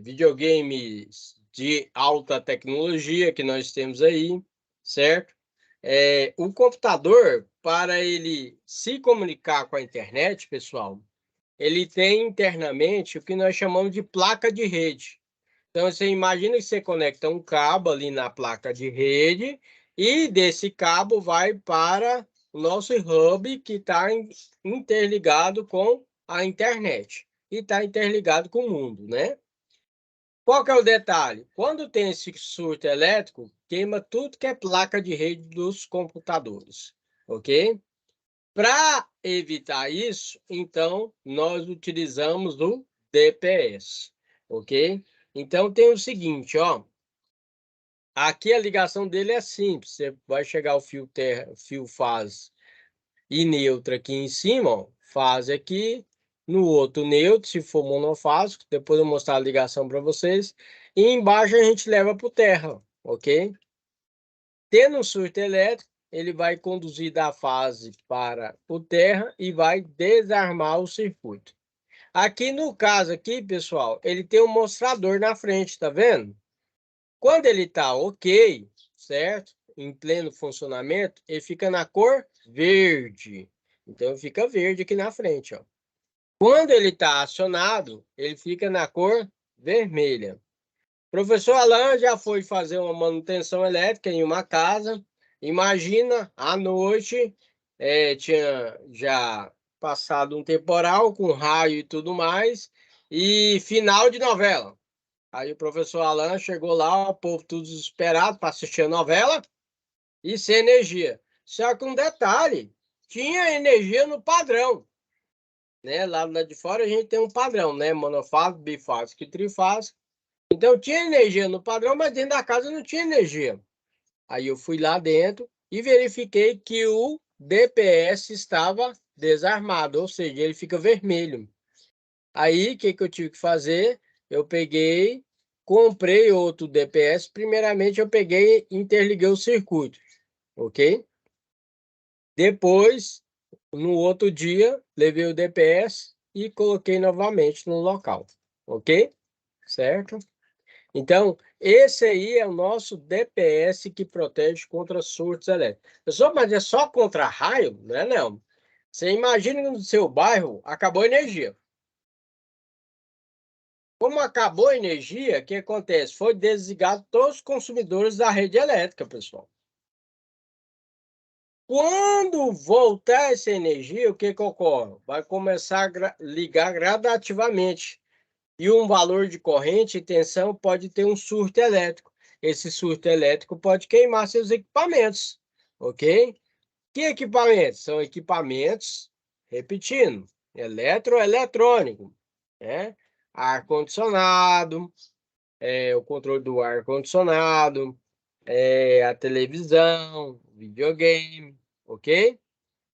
videogames de alta tecnologia que nós temos aí, certo? O computador, para ele se comunicar com a internet, pessoal, ele tem internamente o que nós chamamos de placa de rede. Então, você imagina que você conecta um cabo ali na placa de rede e desse cabo vai para o nosso hub que está interligado com a internet e está interligado com o mundo, né? Qual que é o detalhe? Quando tem esse surto elétrico, queima tudo que é placa de rede dos computadores, ok? Para evitar isso, então, nós utilizamos o DPS, ok? Então, tem o seguinte, ó. Aqui a ligação dele é simples. Você vai chegar o fio fase e neutro aqui em cima, ó. Fase aqui, no outro neutro, se for monofásico. Depois eu vou mostrar a ligação para vocês. E embaixo a gente leva para o terra, ok? Tendo um surto elétrico, ele vai conduzir da fase para o terra e vai desarmar o circuito. Aqui no caso aqui, pessoal, ele tem um mostrador na frente, tá vendo? Quando ele está ok, certo? Em pleno funcionamento, ele fica na cor verde. Então, fica verde aqui na frente, ó. Quando ele está acionado, ele fica na cor vermelha. Professor Alan já foi fazer uma manutenção elétrica em uma casa. Imagina, à noite, tinha já passado um temporal com raio e tudo mais, e final de novela. Aí o professor Alan chegou lá, o povo tudo desesperado para assistir a novela e sem energia. Só que um detalhe, tinha energia no padrão, né? Lá de fora a gente tem um padrão, né? Monofásico, bifásico e trifásico. Então tinha energia no padrão, mas dentro da casa não tinha energia. Aí eu fui lá dentro e verifiquei que o DPS estava desarmado, ou seja, ele fica vermelho. Aí o que eu tive que fazer? Eu peguei, comprei outro DPS. Primeiramente eu peguei e interliguei o circuito, ok? Depois, no outro dia, levei o DPS e coloquei novamente no local, ok? Certo? Então, esse aí é o nosso DPS que protege contra surtos elétricos. Pessoal, mas é só contra raio? Não é não. Você imagina que no seu bairro acabou a energia. Como acabou a energia, o que acontece? Foi desligado todos os consumidores da rede elétrica, pessoal. Quando voltar essa energia, o que ocorre? Vai começar a ligar gradativamente. E um valor de corrente e tensão pode ter um surto elétrico. Esse surto elétrico pode queimar seus equipamentos, ok? Que equipamentos? São equipamentos, repetindo, eletroeletrônico, né? Ar-condicionado, o controle do ar-condicionado, a televisão, videogame, ok?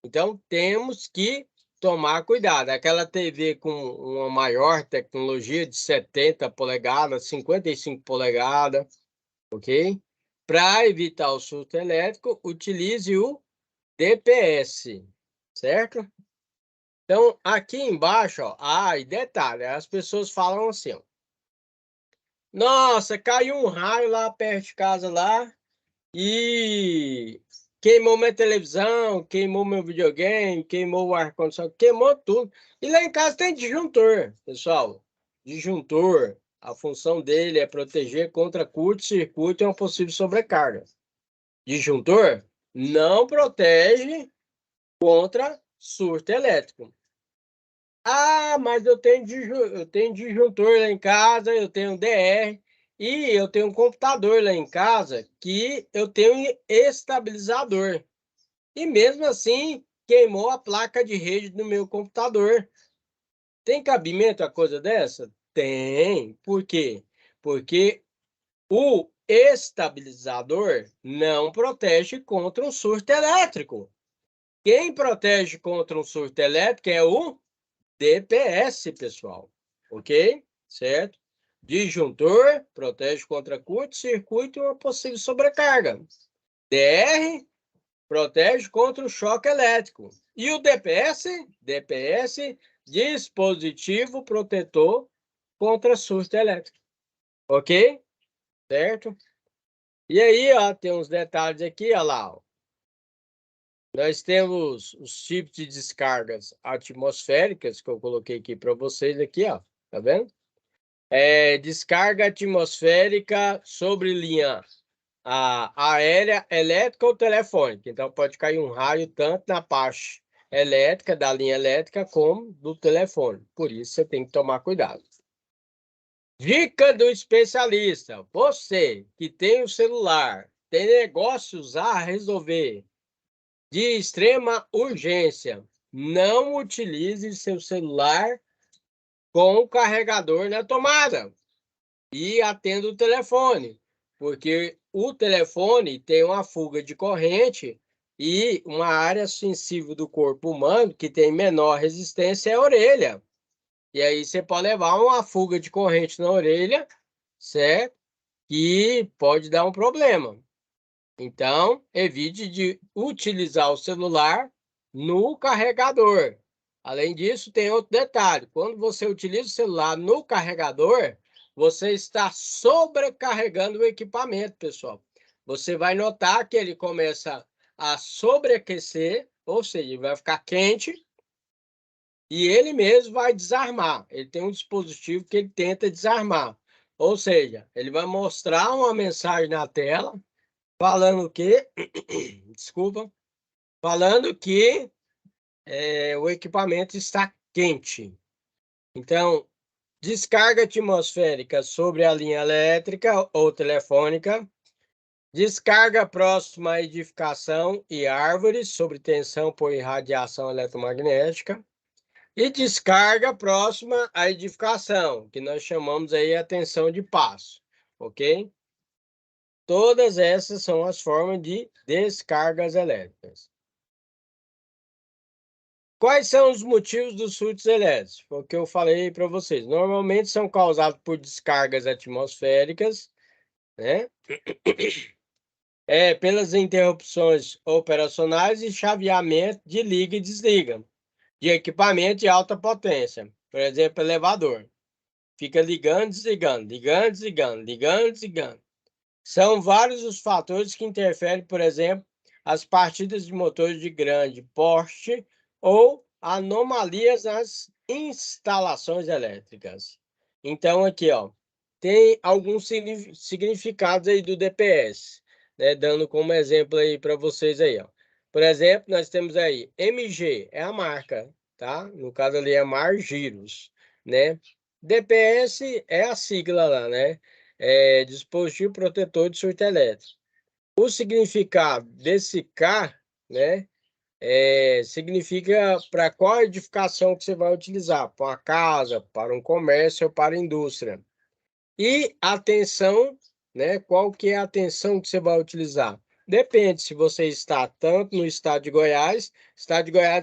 Então, temos que tomar cuidado. Aquela TV com uma maior tecnologia de 70 polegadas, 55 polegadas, ok? Para evitar o surto elétrico, utilize o DPS, certo? Então, aqui embaixo, ó, e detalhe, as pessoas falam assim, ó, nossa, caiu um raio lá perto de casa lá e queimou minha televisão, queimou meu videogame, queimou o ar-condicionado, queimou tudo. E lá em casa tem disjuntor, pessoal. Disjuntor, a função dele é proteger contra curto-circuito e uma possível sobrecarga. Disjuntor não protege contra surto elétrico. Ah, mas eu tenho disjuntor lá em casa, eu tenho DR e eu tenho um computador lá em casa que eu tenho estabilizador. E mesmo assim, queimou a placa de rede do meu computador. Tem cabimento a coisa dessa? Tem. Por quê? Porque o estabilizador não protege contra um surto elétrico. Quem protege contra um surto elétrico é o DPS, pessoal. Ok? Certo? Disjuntor protege contra curto-circuito e uma possível sobrecarga. DR protege contra o choque elétrico. E o DPS? DPS, dispositivo protetor contra surto elétrico. Ok? Certo? E aí, ó, tem uns detalhes aqui, ó lá. Ó. Nós temos os tipos de descargas atmosféricas que eu coloquei aqui para vocês aqui, ó. Tá vendo? Descarga atmosférica sobre linha aérea, elétrica ou telefônica. Então, pode cair um raio tanto na parte elétrica, da linha elétrica, como do telefone. Por isso, você tem que tomar cuidado. Dica do especialista. Você que tem o celular, tem negócios a resolver de extrema urgência, não utilize seu celular com o carregador na tomada e atenda o telefone, porque o telefone tem uma fuga de corrente e uma área sensível do corpo humano que tem menor resistência é a orelha. E aí você pode levar uma fuga de corrente na orelha, certo? Que pode dar um problema. Então, evite de utilizar o celular no carregador. Além disso, tem outro detalhe. Quando você utiliza o celular no carregador, você está sobrecarregando o equipamento, pessoal. Você vai notar que ele começa a sobreaquecer, ou seja, ele vai ficar quente, e ele mesmo vai desarmar. Ele tem um dispositivo que ele tenta desarmar. Ou seja, ele vai mostrar uma mensagem na tela falando que, desculpa, falando que o equipamento está quente. Então, descarga atmosférica sobre a linha elétrica ou telefônica, descarga próxima à edificação e árvores sobre tensão por irradiação eletromagnética e descarga próxima à edificação, que nós chamamos aí a tensão de passo, ok? Todas essas são as formas de descargas elétricas. Quais são os motivos dos surtos elétricos? Foi o que eu falei para vocês. Normalmente são causados por descargas atmosféricas, né? Pelas interrupções operacionais e chaveamento de liga e desliga de equipamento de alta potência. Por exemplo, elevador. Fica ligando, desligando, ligando, desligando, ligando, desligando. São vários os fatores que interferem, por exemplo, as partidas de motores de grande porte ou anomalias nas instalações elétricas. Então, aqui, ó, tem alguns significados aí do DPS, né? Dando como exemplo aí para vocês aí, ó. Por exemplo, nós temos aí MG, é a marca, tá? No caso ali é Mar Giros, né? DPS é a sigla lá, né? Dispositivo protetor de surto elétrico. O significado desse K, né? Significa para qual edificação que você vai utilizar, para uma casa, para um comércio ou para a indústria. E a tensão, né? Qual que é a tensão que você vai utilizar? Depende se você está tanto no estado de Goiás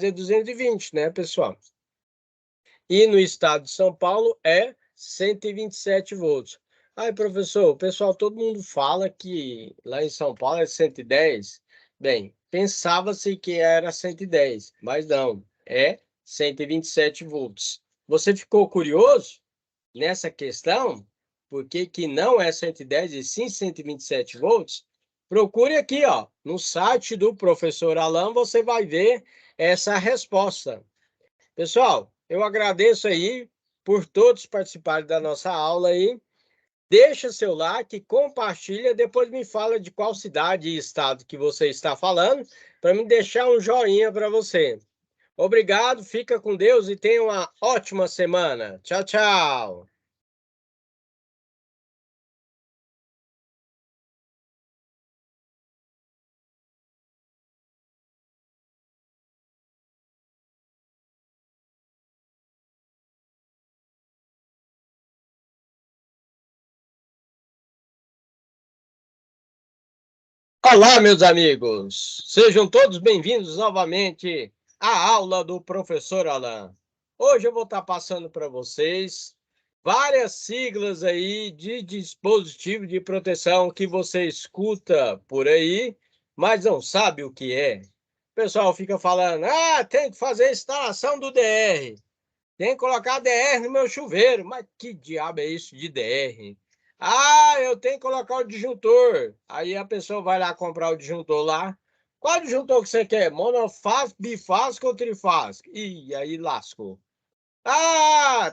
é 220, né, pessoal? E no estado de São Paulo é 127 volts. Ai, professor, o pessoal, todo mundo fala que lá em São Paulo é 110. Bem, pensava-se que era 110, mas não, é 127 volts. Você ficou curioso nessa questão? Por que que não é 110 e sim 127 volts? Procure aqui, ó, no site do professor Alan, você vai ver essa resposta. Pessoal, eu agradeço aí por todos participarem da nossa aula aí. Deixa seu like, compartilha, depois me fala de qual cidade e estado que você está falando, para me deixar um joinha para você. Obrigado, fica com Deus e tenha uma ótima semana. Tchau, tchau. Olá, meus amigos! Sejam todos bem-vindos novamente à aula do professor Alain. Hoje eu vou estar passando para vocês várias siglas aí de dispositivo de proteção que você escuta por aí, mas não sabe o que é. O pessoal fica falando, tem que fazer a instalação do DR, tem que colocar DR no meu chuveiro. Mas que diabo é isso de DR? Eu tenho que colocar o disjuntor. Aí a pessoa vai lá comprar o disjuntor lá. Qual disjuntor que você quer? Monofásico, bifásico ou trifásico? Ih, aí lascou.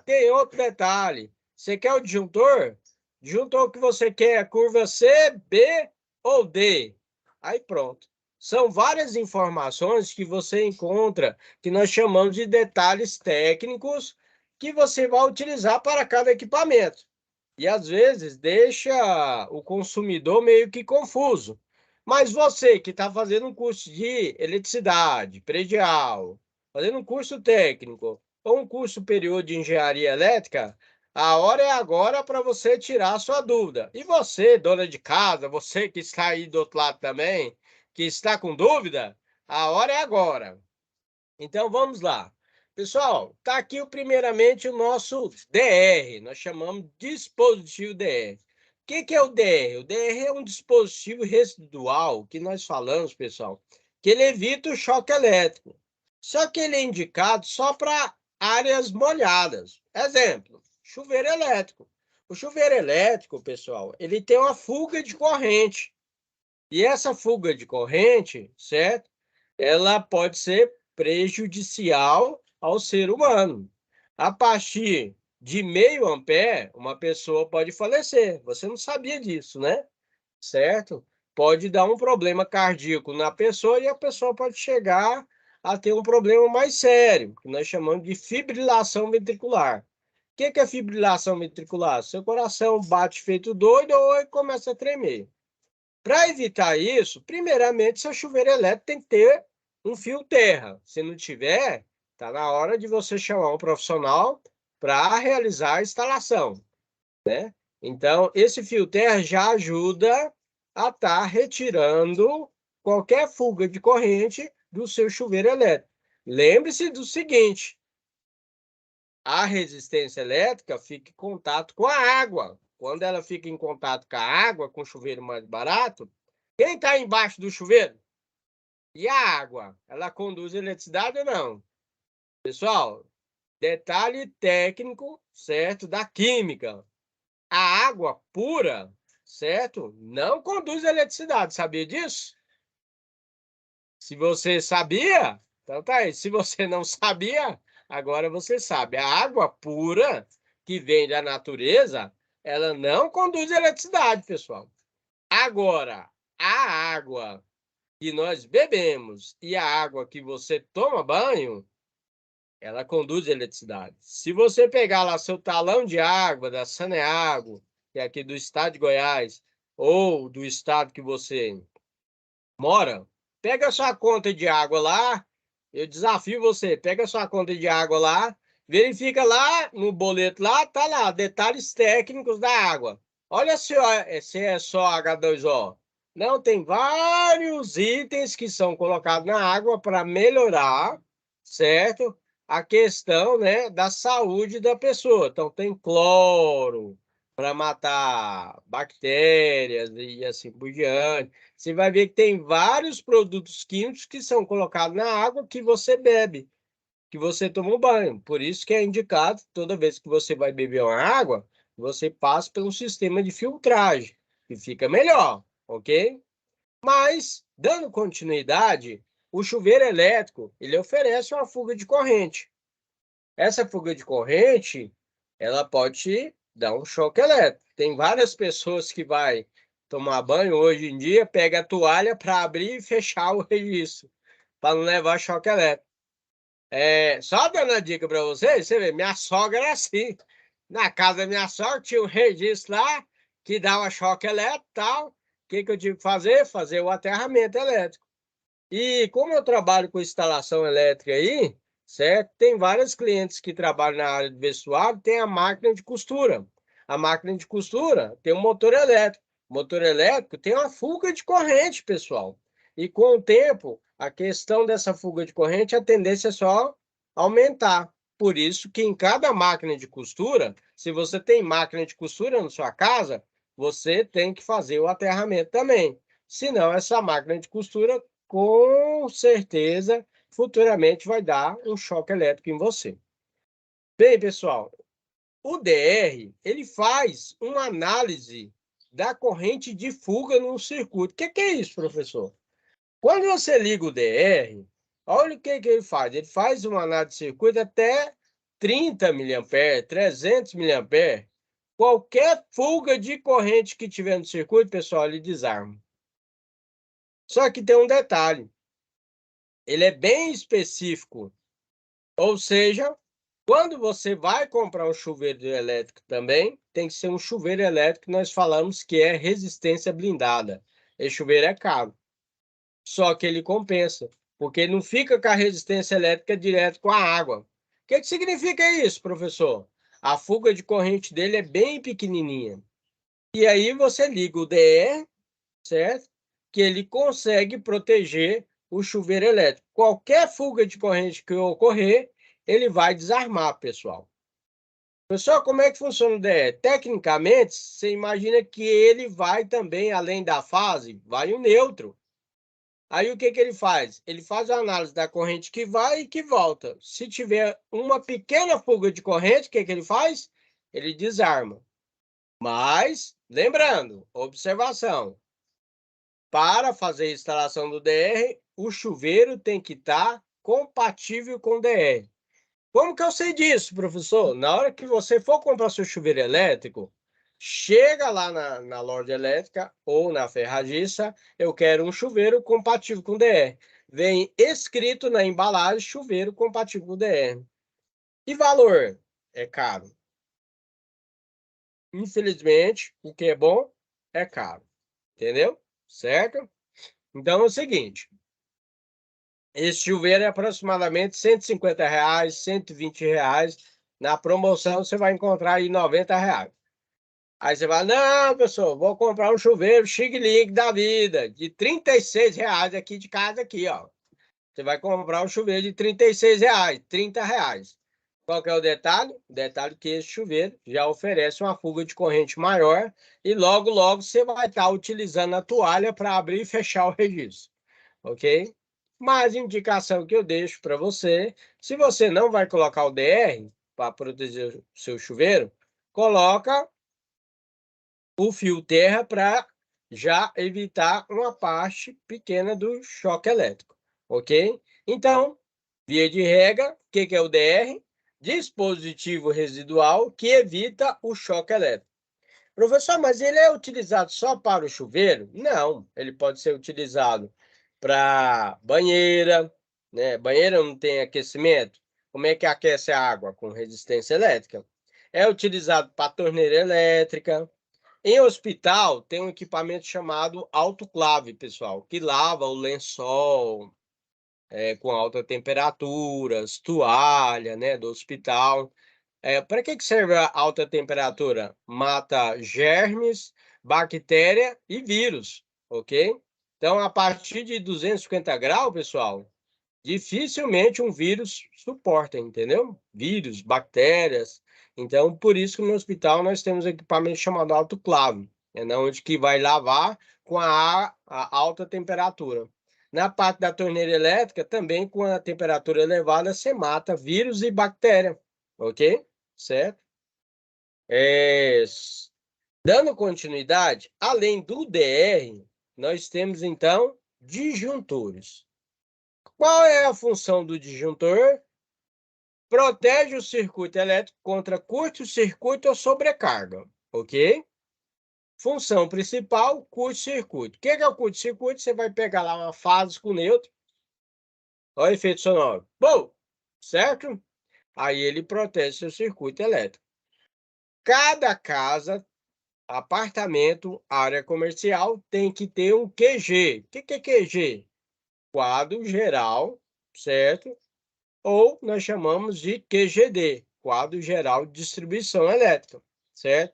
Tem outro detalhe. Você quer o disjuntor? Disjuntor que você quer é curva C, B ou D. Aí pronto. São várias informações que você encontra, que nós chamamos de detalhes técnicos, que você vai utilizar para cada equipamento. E às vezes deixa o consumidor meio que confuso. Mas você que está fazendo um curso de eletricidade, predial, fazendo um curso técnico ou um curso superior de engenharia elétrica, a hora é agora para você tirar a sua dúvida. E você, dona de casa, você que está aí do outro lado também, que está com dúvida, a hora é agora. Então vamos lá. Pessoal, está aqui primeiramente o nosso DR, nós chamamos de dispositivo DR. O que é o DR? O DR é um dispositivo residual que nós falamos, pessoal, que ele evita o choque elétrico. Só que ele é indicado só para áreas molhadas. Exemplo, chuveiro elétrico. O chuveiro elétrico, pessoal, ele tem uma fuga de corrente. E essa fuga de corrente, certo? Ela pode ser prejudicial ao ser humano. A partir de meio ampere, uma pessoa pode falecer. Você não sabia disso, né? Certo? Pode dar um problema cardíaco na pessoa e a pessoa pode chegar a ter um problema mais sério, que nós chamamos de fibrilação ventricular. O que é fibrilação ventricular? Seu coração bate feito doido ou começa a tremer. Para evitar isso, primeiramente, seu chuveiro elétrico tem que ter um fio terra. Se não tiver, está na hora de você chamar um profissional para realizar a instalação, né? Então, esse fio terra já ajuda a estar retirando qualquer fuga de corrente do seu chuveiro elétrico. Lembre-se do seguinte, a resistência elétrica fica em contato com a água. Quando ela fica em contato com a água, com o chuveiro mais barato, quem está embaixo do chuveiro? E a água? Ela conduz eletricidade ou não? Pessoal, detalhe técnico, certo? Da química. A água pura, certo? Não conduz eletricidade. Sabia disso? Se você sabia, então tá aí. Se você não sabia, agora você sabe. A água pura que vem da natureza, ela não conduz eletricidade, pessoal. Agora, a água que nós bebemos e a água que você toma banho, ela conduz eletricidade. Se você pegar lá seu talão de água da Saneago, que é aqui do estado de Goiás, ou do estado que você mora, pega a sua conta de água lá, eu desafio você, pega a sua conta de água lá, verifica lá no boleto lá, tá lá, detalhes técnicos da água. Olha se é só H2O. Não, tem vários itens que são colocados na água para melhorar, certo? A questão, né, da saúde da pessoa. Então, tem cloro para matar bactérias e assim por diante. Você vai ver que tem vários produtos químicos que são colocados na água que você bebe, que você toma um banho. Por isso que é indicado, toda vez que você vai beber uma água, você passa pelo sistema de filtragem, que fica melhor, ok? Mas, dando continuidade, o chuveiro elétrico, ele oferece uma fuga de corrente. Essa fuga de corrente, ela pode te dar um choque elétrico. Tem várias pessoas que vai tomar banho hoje em dia, pega a toalha para abrir e fechar o registro, para não levar choque elétrico. Só dando a dica para vocês, você vê, minha sogra era assim. Na casa da minha sogra tinha um registro lá que dava choque elétrico e tal. O que eu tive que fazer? Fazer o aterramento elétrico. E como eu trabalho com instalação elétrica aí, certo? Tem vários clientes que trabalham na área de vestuário, tem a máquina de costura. A máquina de costura tem um motor elétrico. motor elétrico tem uma fuga de corrente, pessoal. E com o tempo, a questão dessa fuga de corrente, a tendência é só aumentar. Por isso que em cada máquina de costura, se você tem máquina de costura na sua casa, você tem que fazer o aterramento também. Senão, essa máquina de costura, com certeza, futuramente vai dar um choque elétrico em você. Bem, pessoal, o DR, ele faz uma análise da corrente de fuga no circuito. O que é isso, professor? Quando você liga o DR, olha o que ele faz. Ele faz uma análise de circuito até 30 mA, 300 mA. Qualquer fuga de corrente que tiver no circuito, pessoal, ele desarma. Só que tem um detalhe. Ele é bem específico. Ou seja, quando você vai comprar um chuveiro elétrico também, tem que ser um chuveiro elétrico que nós falamos que é resistência blindada. Esse chuveiro é caro. Só que ele compensa, porque ele não fica com a resistência elétrica direto com a água. O que significa isso, professor? A fuga de corrente dele é bem pequenininha. E aí você liga o DR, certo? Que ele consegue proteger o chuveiro elétrico. Qualquer fuga de corrente que ocorrer, ele vai desarmar, pessoal. Pessoal, como é que funciona o DR? Tecnicamente, você imagina que ele vai também, além da fase, vai o neutro. Aí o que ele faz? Ele faz a análise da corrente que vai e que volta. Se tiver uma pequena fuga de corrente, o que ele faz? Ele desarma. Mas, lembrando, observação, para fazer a instalação do DR, o chuveiro tem que estar compatível com o DR. Como que eu sei disso, professor? Na hora que você for comprar seu chuveiro elétrico, chega lá na loja elétrica ou na ferragiça, eu quero um chuveiro compatível com DR. Vem escrito na embalagem, chuveiro compatível com DR. E valor? É caro. Infelizmente, o que é bom é caro. Entendeu? Certo? Então é o seguinte. Esse chuveiro é aproximadamente R$ 150, R$ 120. Na promoção você vai encontrar aí R$ 90. Aí você vai, não, pessoal, vou comprar um chuveiro Xing Ling da vida, de R$ 36 aqui de casa, aqui, ó. Você vai comprar um chuveiro de R$ 36, R$ 30. Qual que é o detalhe? O detalhe é que esse chuveiro já oferece uma fuga de corrente maior e logo, logo você vai estar utilizando a toalha para abrir e fechar o registro, ok? Mas indicação que eu deixo para você, se você não vai colocar o DR para proteger o seu chuveiro, coloca o fio terra para já evitar uma parte pequena do choque elétrico, ok? Então, via de regra, o que é o DR? Dispositivo residual que evita o choque elétrico. Professor, mas ele é utilizado só para o chuveiro? Não, ele pode ser utilizado para banheira, né? Banheira não tem aquecimento. Como é que aquece a água? Com resistência elétrica. É utilizado para torneira elétrica. Em hospital, tem um equipamento chamado autoclave, pessoal, que lava o lençol com alta temperatura, toalha, né, do hospital. Para que serve a alta temperatura? Mata germes, bactéria e vírus, ok? Então, a partir de 250 graus, pessoal, dificilmente um vírus suporta, entendeu? Vírus, bactérias. Então, por isso que no hospital nós temos equipamento chamado autoclave, onde que vai lavar com a alta temperatura. Na parte da torneira elétrica, também com a temperatura elevada, você mata vírus e bactéria, ok? Certo? Dando continuidade, além do DR, nós temos, então, disjuntores. Qual é a função do disjuntor? Protege o circuito elétrico contra curto-circuito ou sobrecarga, ok? Função principal, curto-circuito. O que é o curto-circuito? Você vai pegar lá uma fase com neutro. Olha o efeito sonoro. Bom, certo? Aí ele protege seu circuito elétrico. Cada casa, apartamento, área comercial tem que ter um QG. O que é QG? Quadro geral, certo? Ou nós chamamos de QGD, Quadro Geral de Distribuição Elétrica, certo?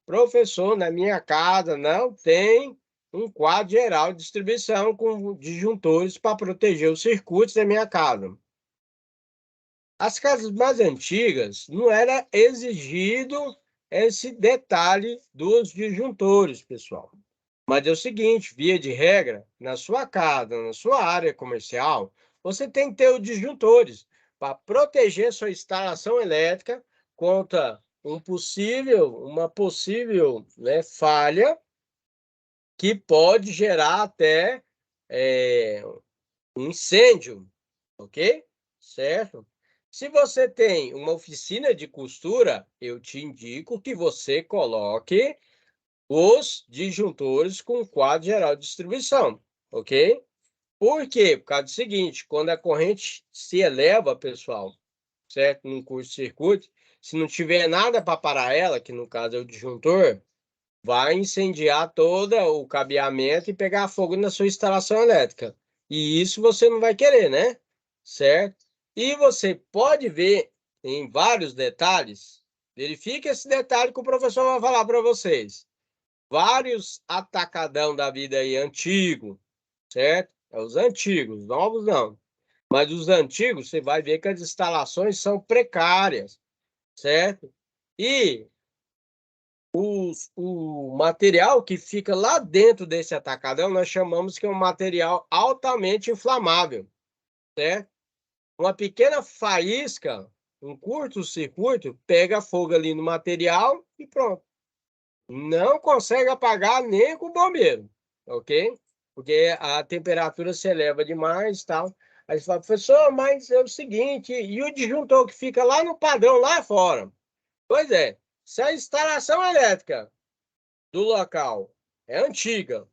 Professor, na minha casa não tem um quadro geral de distribuição com disjuntores para proteger os circuitos da minha casa. As casas mais antigas não era exigido esse detalhe dos disjuntores, pessoal. Mas é o seguinte, via de regra, na sua casa, na sua área comercial, você tem que ter os disjuntores para proteger sua instalação elétrica contra uma possível, né, falha que pode gerar até um incêndio, ok? Certo? Se você tem uma oficina de costura, eu te indico que você coloque os disjuntores com quadro geral de distribuição, ok? Por quê? Por causa do seguinte, quando a corrente se eleva, pessoal, certo? Num curto-circuito, se não tiver nada para parar ela, que no caso é o disjuntor, vai incendiar todo o cabeamento e pegar fogo na sua instalação elétrica. E isso você não vai querer, né? Certo? E você pode ver em vários detalhes, verifique esse detalhe que o professor vai falar para vocês. Vários atacadão da vida aí, antigo, certo? É os antigos, novos não. Mas os antigos, você vai ver que as instalações são precárias, certo? E o material que fica lá dentro desse atacadão, nós chamamos que é um material altamente inflamável, certo? Uma pequena faísca, um curto-circuito, pega fogo ali no material e pronto. Não consegue apagar nem com o bombeiro, ok? Porque a temperatura se eleva demais e tal. Aí você fala, professor, mas é o seguinte, e o disjuntor que fica lá no padrão, lá fora? Pois é, se a instalação elétrica do local é antiga,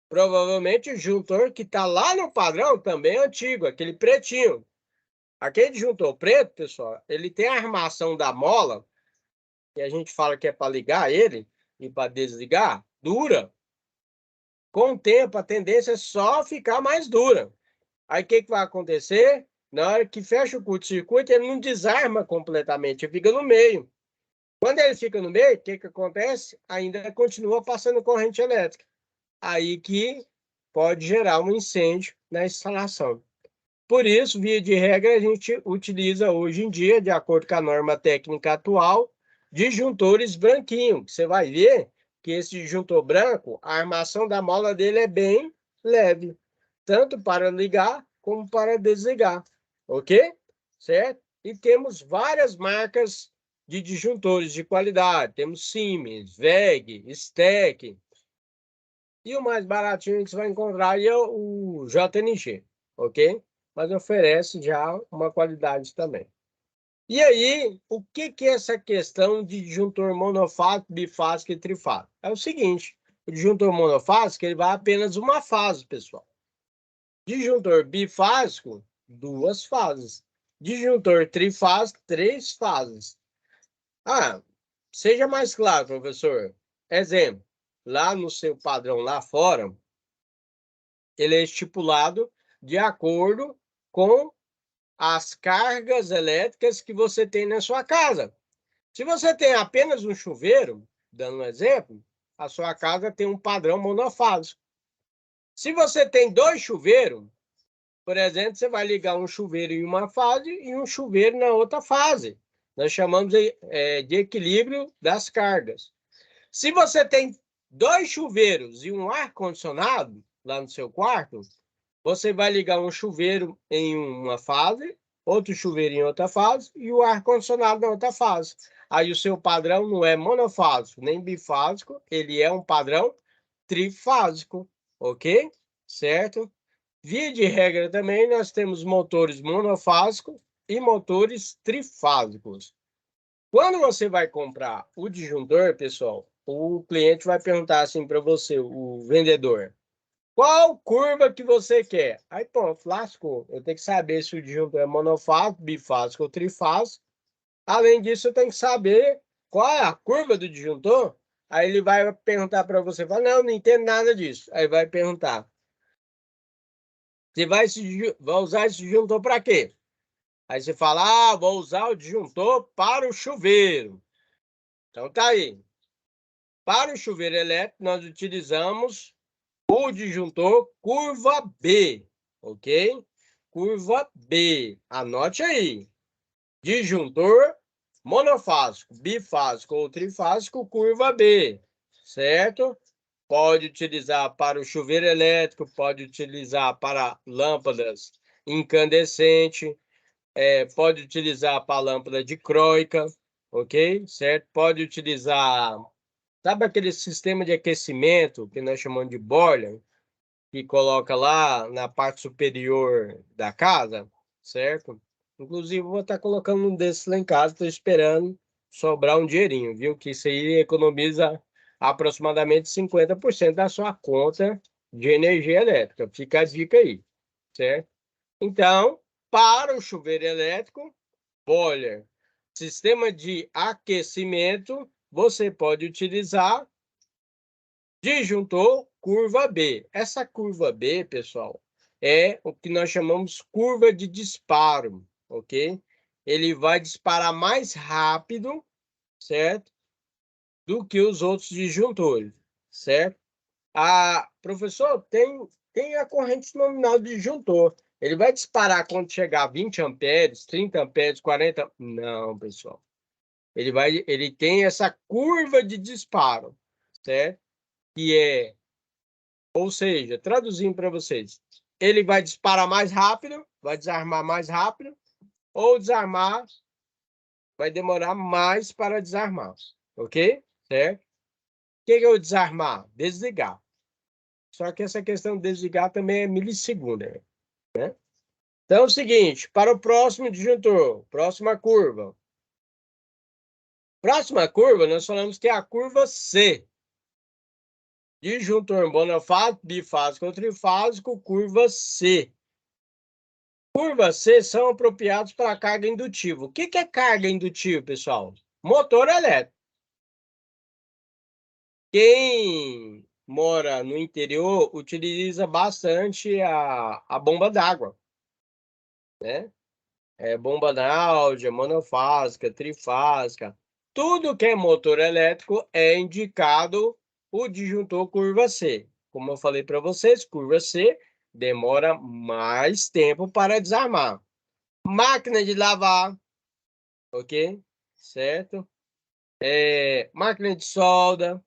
provavelmente o disjuntor que está lá no padrão também é antigo, aquele pretinho. Aquele disjuntor preto, pessoal, ele tem a armação da mola, que a gente fala que é para ligar ele e para desligar, dura. Com o tempo, a tendência é só ficar mais dura. Aí o que vai acontecer? Na hora que fecha o curto-circuito, ele não desarma completamente, ele fica no meio. Quando ele fica no meio, o que acontece? Ainda continua passando corrente elétrica. Aí que pode gerar um incêndio na instalação. Por isso, via de regra, a gente utiliza hoje em dia, de acordo com a norma técnica atual, disjuntores branquinhos. Você vai ver que esse disjuntor branco, a armação da mola dele é bem leve, tanto para ligar como para desligar, ok? Certo? E temos várias marcas de disjuntores de qualidade. Temos Siemens, WEG, STEC. E o mais baratinho que você vai encontrar aí é o JNG, ok? Mas oferece já uma qualidade também. E aí, o que é essa questão de disjuntor monofásico, bifásico e trifásico? É o seguinte, o disjuntor monofásico ele vai apenas uma fase, pessoal. Disjuntor bifásico, 2 fases. Disjuntor trifásico, 3 fases. Ah, seja mais claro, professor. Exemplo, lá no seu padrão lá fora, ele é estipulado de acordo com as cargas elétricas que você tem na sua casa. Se você tem apenas um chuveiro, dando um exemplo, a sua casa tem um padrão monofásico. Se você tem 2 chuveiros, por exemplo, você vai ligar um chuveiro em uma fase e um chuveiro na outra fase. Nós chamamos de equilíbrio das cargas. Se você tem 2 chuveiros e um ar-condicionado lá no seu quarto, você vai ligar um chuveiro em uma fase, outro chuveiro em outra fase e o ar-condicionado na outra fase. Aí o seu padrão não é monofásico nem bifásico, ele é um padrão trifásico, ok? Certo? Via de regra também, nós temos motores monofásicos e motores trifásicos. Quando você vai comprar o disjuntor, pessoal, o cliente vai perguntar assim para você, o vendedor, qual curva que você quer? Aí, pronto, lascou. Eu tenho que saber se o disjuntor é monofásico, bifásico ou trifásico. Além disso, eu tenho que saber qual é a curva do disjuntor. Aí ele vai perguntar para você, fala, não entendo nada disso. Aí vai perguntar, você vai usar esse disjuntor para quê? Aí você fala, vou usar o disjuntor para o chuveiro. Então tá aí. para o chuveiro elétrico, nós utilizamos o disjuntor curva B, ok? Curva B, anote aí. Disjuntor monofásico, bifásico ou trifásico, curva B, certo? Pode utilizar para o chuveiro elétrico, pode utilizar para lâmpadas incandescentes, pode utilizar para lâmpada dicróica, ok? Certo? Pode utilizar, sabe aquele sistema de aquecimento que nós chamamos de boiler, que coloca lá na parte superior da casa, certo? Inclusive, vou estar colocando um desses lá em casa, estou esperando sobrar um dinheirinho, viu? Que isso aí economiza aproximadamente 50% da sua conta de energia elétrica. Fica a dica aí, certo? Então, para o chuveiro elétrico, boiler, sistema de aquecimento, você pode utilizar disjuntor curva B. Essa curva B, pessoal, é o que nós chamamos curva de disparo, ok? Ele vai disparar mais rápido, certo? Do que os outros disjuntores, certo? Professor, tem a corrente nominal do disjuntor. Ele vai disparar quando chegar a 20 amperes, 30 amperes, 40... Não, pessoal. Ele tem essa curva de disparo, certo? Que é, ou seja, traduzindo para vocês, ele vai disparar mais rápido, vai desarmar mais rápido, ou desarmar vai demorar mais para desarmar, ok? Certo? O que é o desarmar? Desligar. Só que essa questão de desligar também é milissegunda, né? Então é o seguinte, para o próximo disjuntor, próxima curva. Próxima curva, nós falamos que é a curva C. Disjuntor monofásico, bifásico ou trifásico, curva C. Curva C são apropriados para carga indutiva. O que é carga indutiva, pessoal? Motor elétrico. Quem mora no interior utiliza bastante a bomba d'água, né? Bomba náutica, monofásica, trifásica. Tudo que é motor elétrico é indicado o disjuntor curva C. Como eu falei para vocês, curva C demora mais tempo para desarmar. Máquina de lavar, ok? Certo? Máquina de solda,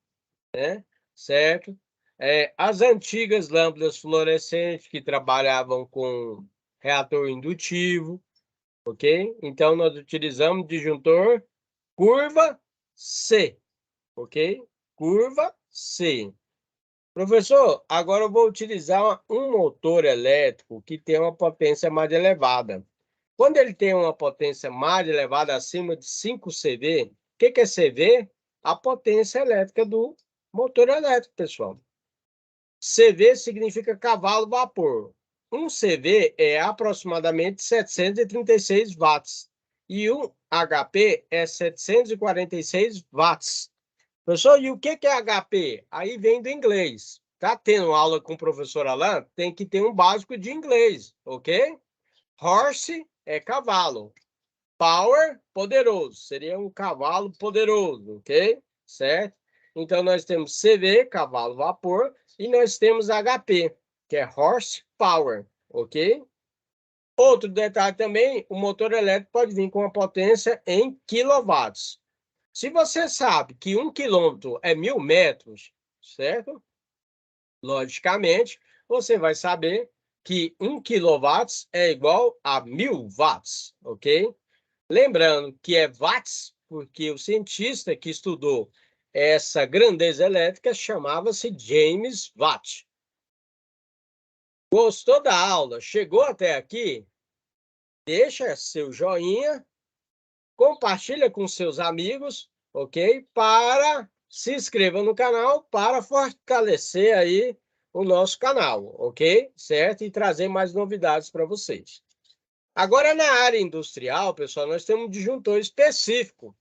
né? Certo? As antigas lâmpadas fluorescentes que trabalhavam com reator indutivo, ok? Então, nós utilizamos disjuntor curva C, ok? Curva C. Professor, agora eu vou utilizar um motor elétrico que tem uma potência mais elevada. Quando ele tem uma potência mais elevada, acima de 5 CV, o que é CV? A potência elétrica do motor elétrico, pessoal. CV significa cavalo-vapor. Um CV é aproximadamente 736 watts e um HP é 746 watts. Professor, e o que é HP? Aí vem do inglês. Tá tendo aula com o professor Alan? Tem que ter um básico de inglês, ok? Horse é cavalo. Power, poderoso. Seria um cavalo poderoso, ok? Certo? Então, nós temos CV, cavalo vapor, e nós temos HP, que é horse power, ok? Outro detalhe também, o motor elétrico pode vir com uma potência em quilowatts. Se você sabe que 1 quilômetro é 1000 metros, certo? Logicamente, você vai saber que 1 quilowatts é igual a 1000 watts, ok? Lembrando que é watts, porque o cientista que estudou essa grandeza elétrica chamava-se James Watt. Gostou da aula? Chegou até aqui? Deixa seu joinha, compartilha com seus amigos, ok? Se inscreva no canal para fortalecer aí o nosso canal, ok? Certo? E trazer mais novidades para vocês. Agora, na área industrial, pessoal, nós temos um disjuntor específico.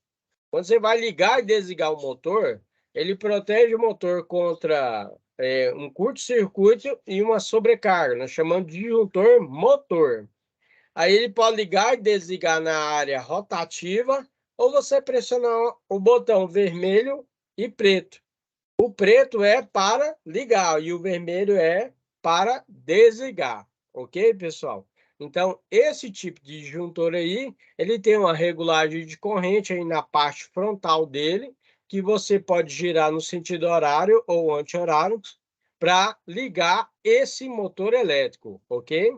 Quando você vai ligar e desligar o motor, ele protege o motor contra um curto-circuito e uma sobrecarga. Nós chamamos de disjuntor motor. Aí ele pode ligar e desligar na área rotativa ou você pressionar o botão vermelho e preto. O preto é para ligar e o vermelho é para desligar, ok, pessoal? Então, esse tipo de disjuntor aí, ele tem uma regulagem de corrente aí na parte frontal dele, que você pode girar no sentido horário ou anti-horário para ligar esse motor elétrico, ok?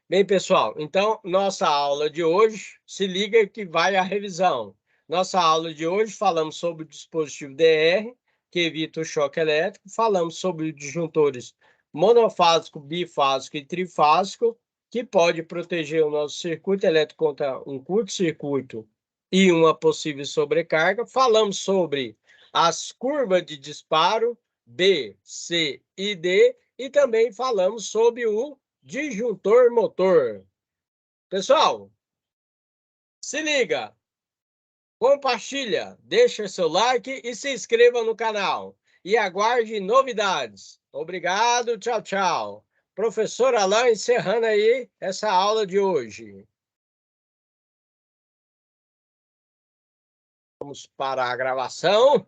Bem, pessoal, então nossa aula de hoje, se liga que vai a revisão. Nossa aula de hoje falamos sobre o dispositivo DR, que evita o choque elétrico, falamos sobre os disjuntores monofásico, bifásico e trifásico, que pode proteger o nosso circuito elétrico contra um curto-circuito e uma possível sobrecarga. Falamos sobre as curvas de disparo B, C e D, e também falamos sobre o disjuntor motor. Pessoal, se liga, compartilha, deixa seu like e se inscreva no canal. E aguarde novidades. Obrigado, tchau, tchau. Professor Alain encerrando aí essa aula de hoje. Vamos para a gravação.